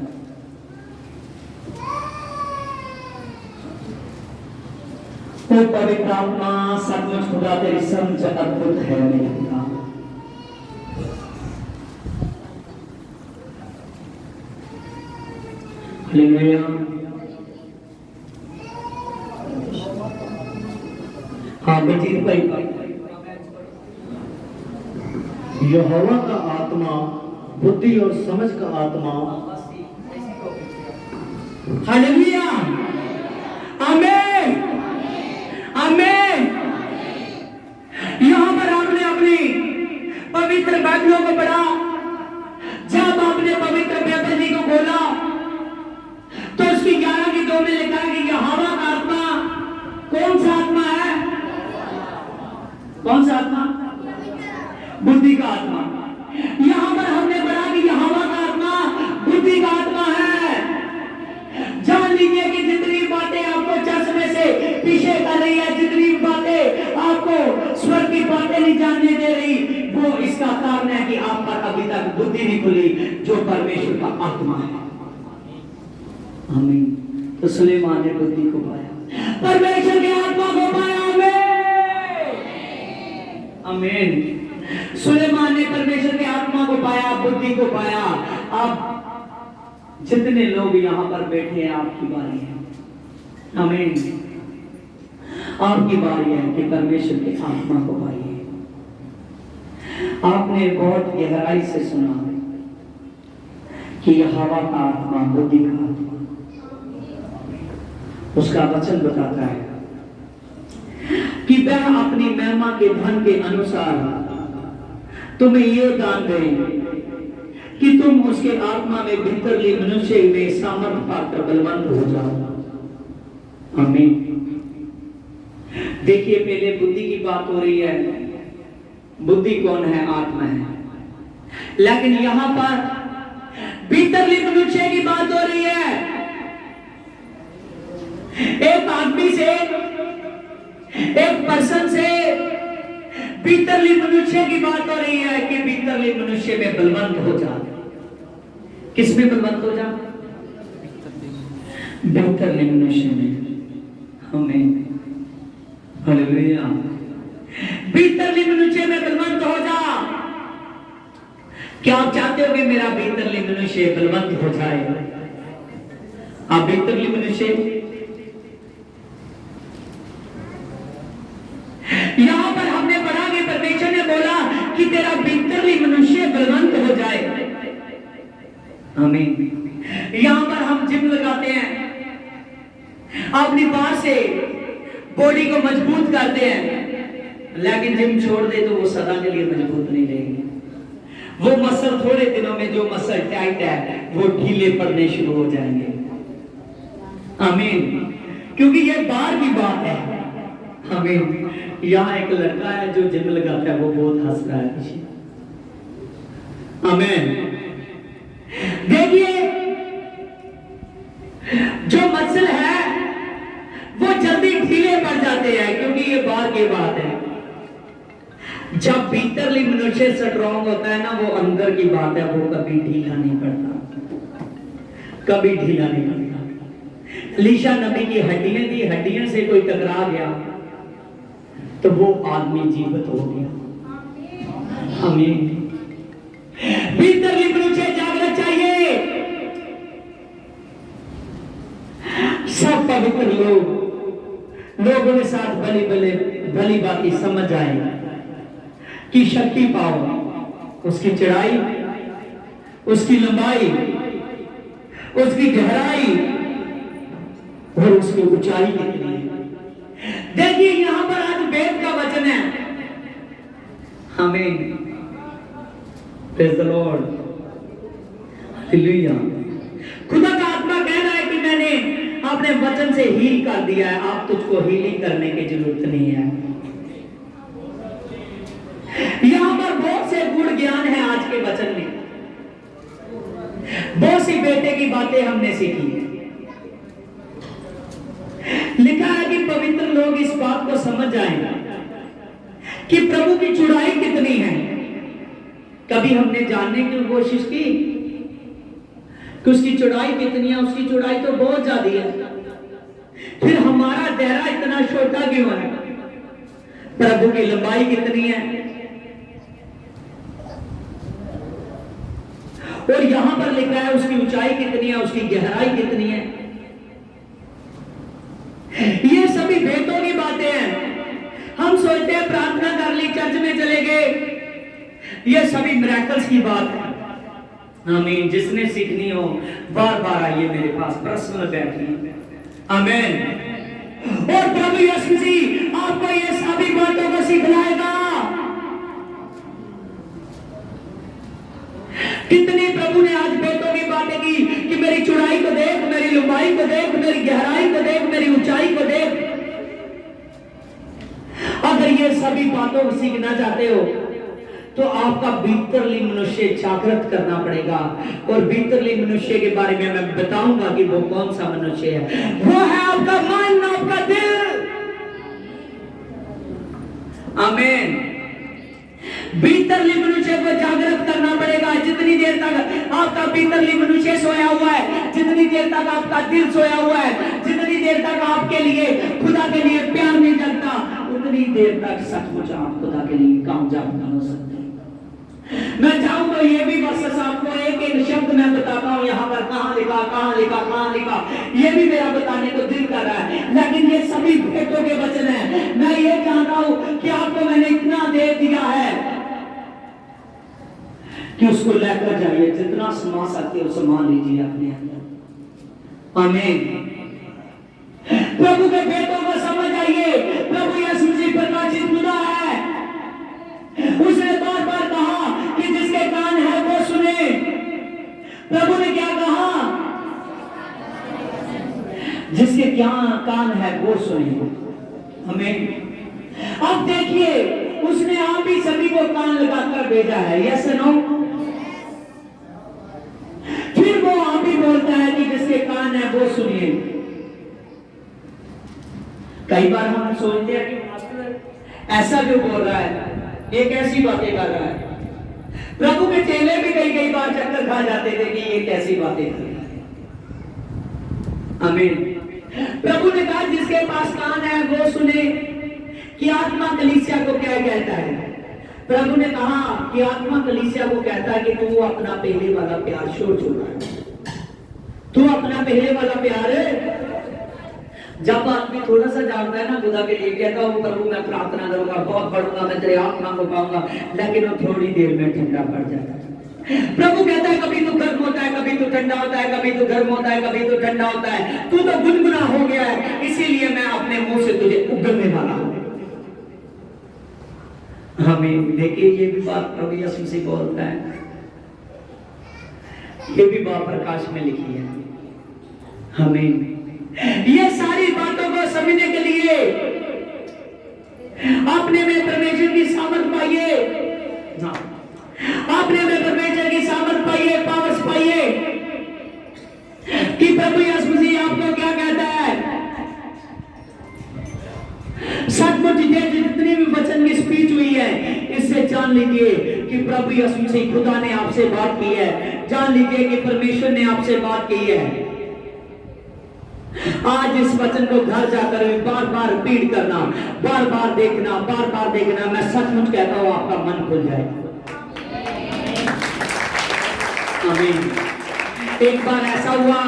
तो पवित्र आत्मा, सचमुच खुदा तेरी समझ अद्भुत है मेरे पिता। हालेलुया। हाँ बेटी भाई, यहोवा का आत्मा बुद्धि और समझ का आत्मा। हालेलुया। आमीन। आमीन। यहां पर आपने अपनी पवित्र बाइबलों को पढ़ा 2 में लिखा है कि यहोवा का आत्मा कौन सा आत्मा है? कौन सा आत्मा? बुद्धि का आत्मा। यहां पर हमने पढ़ा कि यहोवा का आत्मा बुद्धि का आत्मा है। जान लीजिए कि जितनी बातें आपको चश्मे से पीछे कर रही है, जितनी बातें आपको स्वर्ग की बातें नहीं जानने दे रही, वो इसका कारण है कि आप पर अभी तक बुद्धि नहीं खुली जो परमेश्वर का आत्मा है। आमीन। तो सुलेमान ने बुद्धि को पाया, परमेश्वर के आत्मा को पाया। आमीन। सुलेमान ने परमेश्वर के आत्मा को पाया, बुद्धि को पाया। अब जितने लोग यहाँ पर बैठे हैं, आपकी बारी है। आमीन। आपकी बारी है कि परमेश्वर के आत्मा को पाइए। आपने बहुत गहराई से सुना कि यहोवा का आत्मा बुद्धि का आत्मा, उसका वचन बताता है कि वह अपनी महिमा के धन के अनुसार तुम्हें ये दान दें कि तुम उसके आत्मा में भीतरली मनुष्य में सामर्थ पाकर बलवंत हो जाओ। आमीन। देखिए, पहले बुद्धि की बात हो रही है। बुद्धि कौन है? आत्मा है। लेकिन यहां पर भीतरली मनुष्य की बात हो रही है। एक आदमी से, एक पर्सन से भीतरली मनुष्य की बात हो रही है कि भीतरली मनुष्य में बलवंत हो जा। किस में बलवंत हो जा? भीतरली मनुष्य में। हमें हालेलुया। भीतरली मनुष्य में बलवंत हो जा। क्या आप चाहते हो कि मेरा भीतरली मनुष्य बलवंत हो जाए? आप भीतरली मनुष्य, यहां पर हमने पढ़ा कि परमेश्वर ने बोला कि तेरा भीतरली मनुष्य बलवंत हो जाए। आमीन। यहां पर हम जिम लगाते हैं, अपनी बाहर से बॉडी को मजबूत करते हैं, लेकिन जिम छोड़ दे तो वो सदा के लिए मजबूत नहीं रहेगी। वो मसल थोड़े दिनों में, जो मसल टाइट है, वो ढीले पड़ने शुरू हो जाएंगे। आमीन। क्योंकि ये बाहर की बात है। आमीन। यहाँ एक लड़का है जो जिम लगाता है, वो बहुत हंस रहा है। आमीन। देखिए, जो मसल है वो जल्दी ढीले पड़ जाते हैं, क्योंकि ये बाहर की बात है। जब भीतरली मनुष्य स्ट्रॉन्ग होता है ना, वो अंदर की बात है, वो कभी ढीला नहीं पड़ता, कभी ढीला नहीं पड़ता। लीशा नबी की हड्डियां थी, हड्डियों से कोई टकरा गया तो वो आदमी जीवित हो गया। आमीन। भीतरली मनुष्य जागना चाहिए। सब पवित्र लोगों के साथ भली बात समझ आए कि शक्ति पाओ, उसकी चढ़ाई, उसकी लंबाई, उसकी गहराई और उसकी ऊंचाई कितनी है। देखिए, यहां पर आज वेद का वचन है। आमीन। Praise the Lord. हालेलुया। खुदा का आत्मा कह रहा है कि मैंने अपने वचन से हील कर दिया है, आप तुझको हीलिंग करने की जरूरत नहीं है। यहां पर बहुत से गुण ज्ञान है आज के वचन में। बहुत सी बेटे की बातें हमने सीखी। लिखा है कि पवित्र लोग इस बात को समझ जाएंगे कि प्रभु की चौड़ाई कितनी है। कभी हमने जानने की कोशिश की कि उसकी चौड़ाई कितनी है? उसकी चौड़ाई तो बहुत ज्यादा है, फिर हमारा दायरा इतना छोटा क्यों है? प्रभु की लंबाई कितनी है? और यहां पर लिखा है उसकी ऊंचाई कितनी है, उसकी गहराई कितनी है। ये सभी भेदों की बातें हैं। हम सोचते हैं प्रार्थना कर ली, चर्च में चले गए, ये सभी मिरेकल्स की बात है। आमीन। जिसने सीखनी हो बार बार आइए मेरे पास, प्रश्न बैठिए। आमीन। और प्रभु यीशु मसीह आपको ये सभी बातों को सिखलाएगा। कितनी प्रभु ने आज बेटों की बातें की कि मेरी चौड़ाई को देख, मेरी लंबाई लंबाई को देख, मेरी गहराई को देख, मेरी ऊंचाई को देख। अगर ये सभी बातों को सीखना चाहते हो तो आपका भीतरली मनुष्य जागृत करना पड़ेगा। और भीतरली मनुष्य के बारे में मैं बताऊंगा कि वो कौन सा मनुष्य है। वो है आपका मन, आपका दिल। आमीन। भीतरली मनुष्य को जागृत करना पड़ेगा। जितनी देर तक आपका भीतरली मनुष्य सोया हुआ है, जितनी देर तक आपका दिल सोया हुआ है, जितनी देर तक आपके लिए, खुदा के लिए प्यार नहीं जगता, उतनी देर तक सचमुच आप खुदा के लिए कामयाब नहीं हो सकते। मैं चाहूंगा ये भी वर्सेस आपको एक एक शब्द मैं बताता हूं यहाँ पर, कहां लिखा, कहां लिखा, कहां लिखा, ये भी मेरा बताने को दिल कर रहा है, लेकिन ये सभी भेंटों के वचन है। मैं ये चाहता हूं कि आपको मैंने इतना दे दिया है कि उसको लेकर जाइए, जितना समा सकते हो समा लीजिए अपने अंदर। आमीन। प्रभु के भेंटों को समझ आइए। प्रभु यीशु मसीह प्रकाशित खुदा है। उसने बार बार कहा कि जिसके कान है वो सुने। प्रभु ने क्या कहा? जिसके क्या कान है वो सुने। हमें अब देखिए, उसने आप ही सभी को कान लगाकर भेजा है। Yes no? फिर वो आप ही बोलता है कि जिसके कान है वो सुनिए। कई बार हम सोचते हैं कि मास्टर ऐसा क्यों बोल रहा है, ये कैसी बातें कर रहा है। प्रभु के चेले भी कई बार चक्कर खा जाते थे कि ये कैसी बातें कर रहा है। आमीन। प्रभु ने कहा जिसके पास कान है वो सुने। कि आत्मा कलीसिया को क्या कहता है? प्रभु ने कहा कि आत्मा कलीसिया को कहता है कि तू अपना पहले वाला प्यार छोड़ चुका है। तू अपना पहले वाला प्यार है। जब आदमी थोड़ा सा जानता है ना खुदा के लिए, कहता हूँ प्रभु मैं प्रार्थना करूंगा, बहुत पढ़ूंगा, मैं तेरे आत्मा को पाऊंगा, लेकिन वो थोड़ी देर में ठंडा पड़ जाता है। प्रभु कहता है कभी तो गर्म होता है, कभी तो ठंडा होता है, कभी तो गर्म होता है, कभी तो ठंडा होता है। तू तो गुनगुना हो गया है, इसीलिए मैं अपने मुंह से तुझे उगलने वाला हूं। हमें देखिए, ये भी बात प्रभु यीशु से बोलता है, ये भी बात प्रकाश में लिखी है। हमें ये सारी बातों को समझने के लिए अपने में परमेश्वर की सामर्थ पाइए। अपने में परमेश्वर की सामर्थ पाइए, पावर्स पाइए कि प्रभु यीशु मसीह आपको क्या कहता है। सचमुच जितनी भी वचन की स्पीच हुई है, इससे जान लीजिए कि प्रभु यीशु मसीह खुदा ने आपसे बात की है। जान लीजिए कि परमेश्वर ने आपसे बात की है। आज इस वचन को घर जाकर भी बार बार रिपीट करना, बार बार देखना, बार बार देखना। मैं सचमुच कहता हूं आपका मन खुल जाएगा। आमीन। एक बार ऐसा हुआ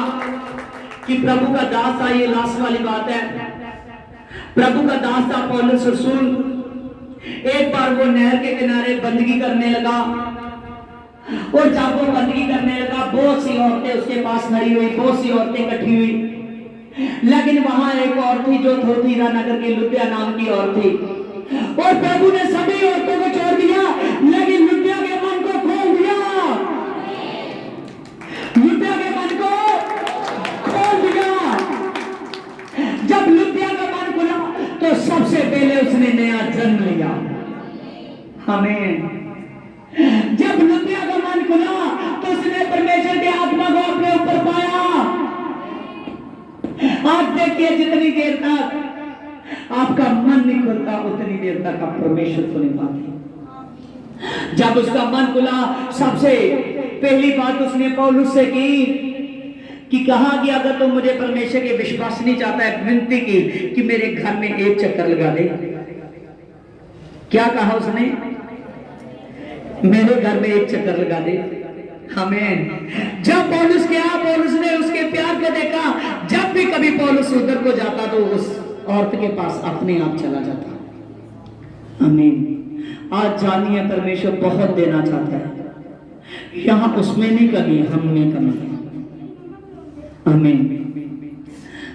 कि प्रभु का दास था, ये लास्ट वाली बात है, प्रभु का दास था पौलुस रसूल। एक बार वो नहर के किनारे बंदगी करने लगा, और जब वो बंदगी करने लगा, बहुत सी औरतें उसके पास खड़ी हुई, बहुत सी औरतें इकट्ठी हुई। लेकिन वहां एक और थी जो थोथीरा नगर की लुदिया नाम की और थी, और प्रभु ने सभी औरतों को छोड़ दिया, लेकिन लुदिया के मन को खोल दिया। लुदिया के मन को खोल दिया। जब लुदिया का मन खुला तो सबसे पहले उसने नया जन्म लिया। हमें जब लुदिया का मन खुला तो उसने परमेश्वर के आत्मा को अपने ऊपर पाया। आज देखिए, जितनी देर तक आपका मन नहीं खुलता, उतनी देर तक आप परमेश्वर को नहीं पाते। जब उसका मन खुला, सबसे पहली बात उसने पौलुस से की कि कहा कि अगर तुम मुझे परमेश्वर के विश्वास नहीं चाहता है, विनती की कि मेरे घर में एक चक्कर लगा दे। क्या कहा उसने? मेरे घर में एक चक्कर लगा दे। हमें जब पौलुस गया, पौलुस ने उसके प्यार को देखा। जब भी कभी पौलुस उधर को जाता तो उस औरत के पास अपने आप चला जाता। आमीन। आज जानिए, परमेश्वर बहुत देना चाहता है। यहां उसमें नहीं कमी, हम में कमी है। आमीन।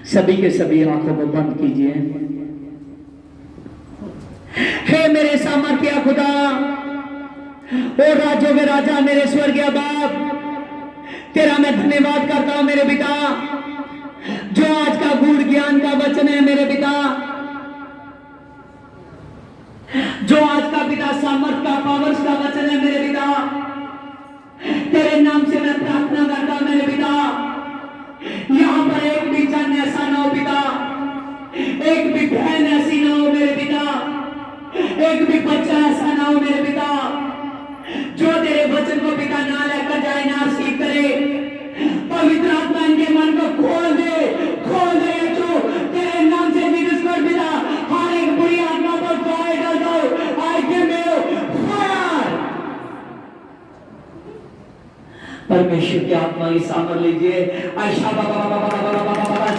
सभी के सभी आंखों को बंद कीजिए। हे मेरे सामर्थ्य खुदा, ओ राज्यों के राजा, मेरे स्वर्गीय बाप, तेरा मैं धन्यवाद करता हूं मेरे पिता। जो आज का गूढ़ ज्ञान का वचन है मेरे पिता, जो आज का पिता सामर्थ का पावर्स का वचन है मेरे पिता, तेरे नाम से मैं प्रार्थना करता हूं मेरे पिता। यहां पर एक भी जन ऐसा ना हो पिता, एक भी बहन ऐसी ना हो मेरे पिता, एक भी बच्चा ऐसा ना हो मेरे पिता, जो तेरे वचन को पिता ना लेकर जाए, ना सीख करे। पवित्र आत्मा इनके मन को खोल दे यीशु, तेरे नाम से निकल कर पिता हर एक बुरी आत्मा पर फायर डाल दो। I give you fire. परमेश्वर की आत्मा की सामर लीजिए। आशा बाबा बाबा बाबा बाबा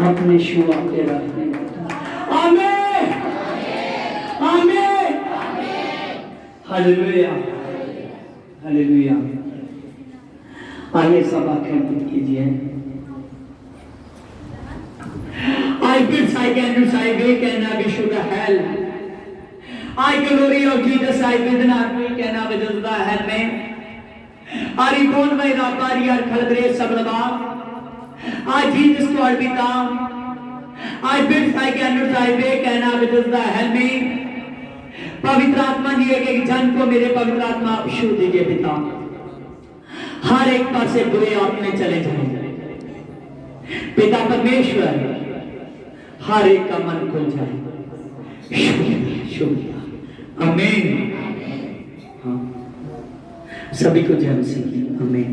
अपने शुआ के रखने आमीन आमीन हालेलुया हालेलुया। आइए सब आंखें बंद कीजिए। I bid Saint I wake and I wish you the hell. I glory of Jesus I bid not wake and I wish the hell में आरी कौन में रापारी यार खलबरे सबलबा I Jesus called me down. I bid Saint I wake and I wish the hell में पवित्र आत्मा जी एक जन को मेरे पवित्र आत्मा आप छू दीजिए पिता। हर एक पास से बुरे आत्मे चले जाए पिता परमेश्वर, हर एक का मन खुल जाए। शुक्रिया आमीन। हाँ सभी को जय मसीह आमीन।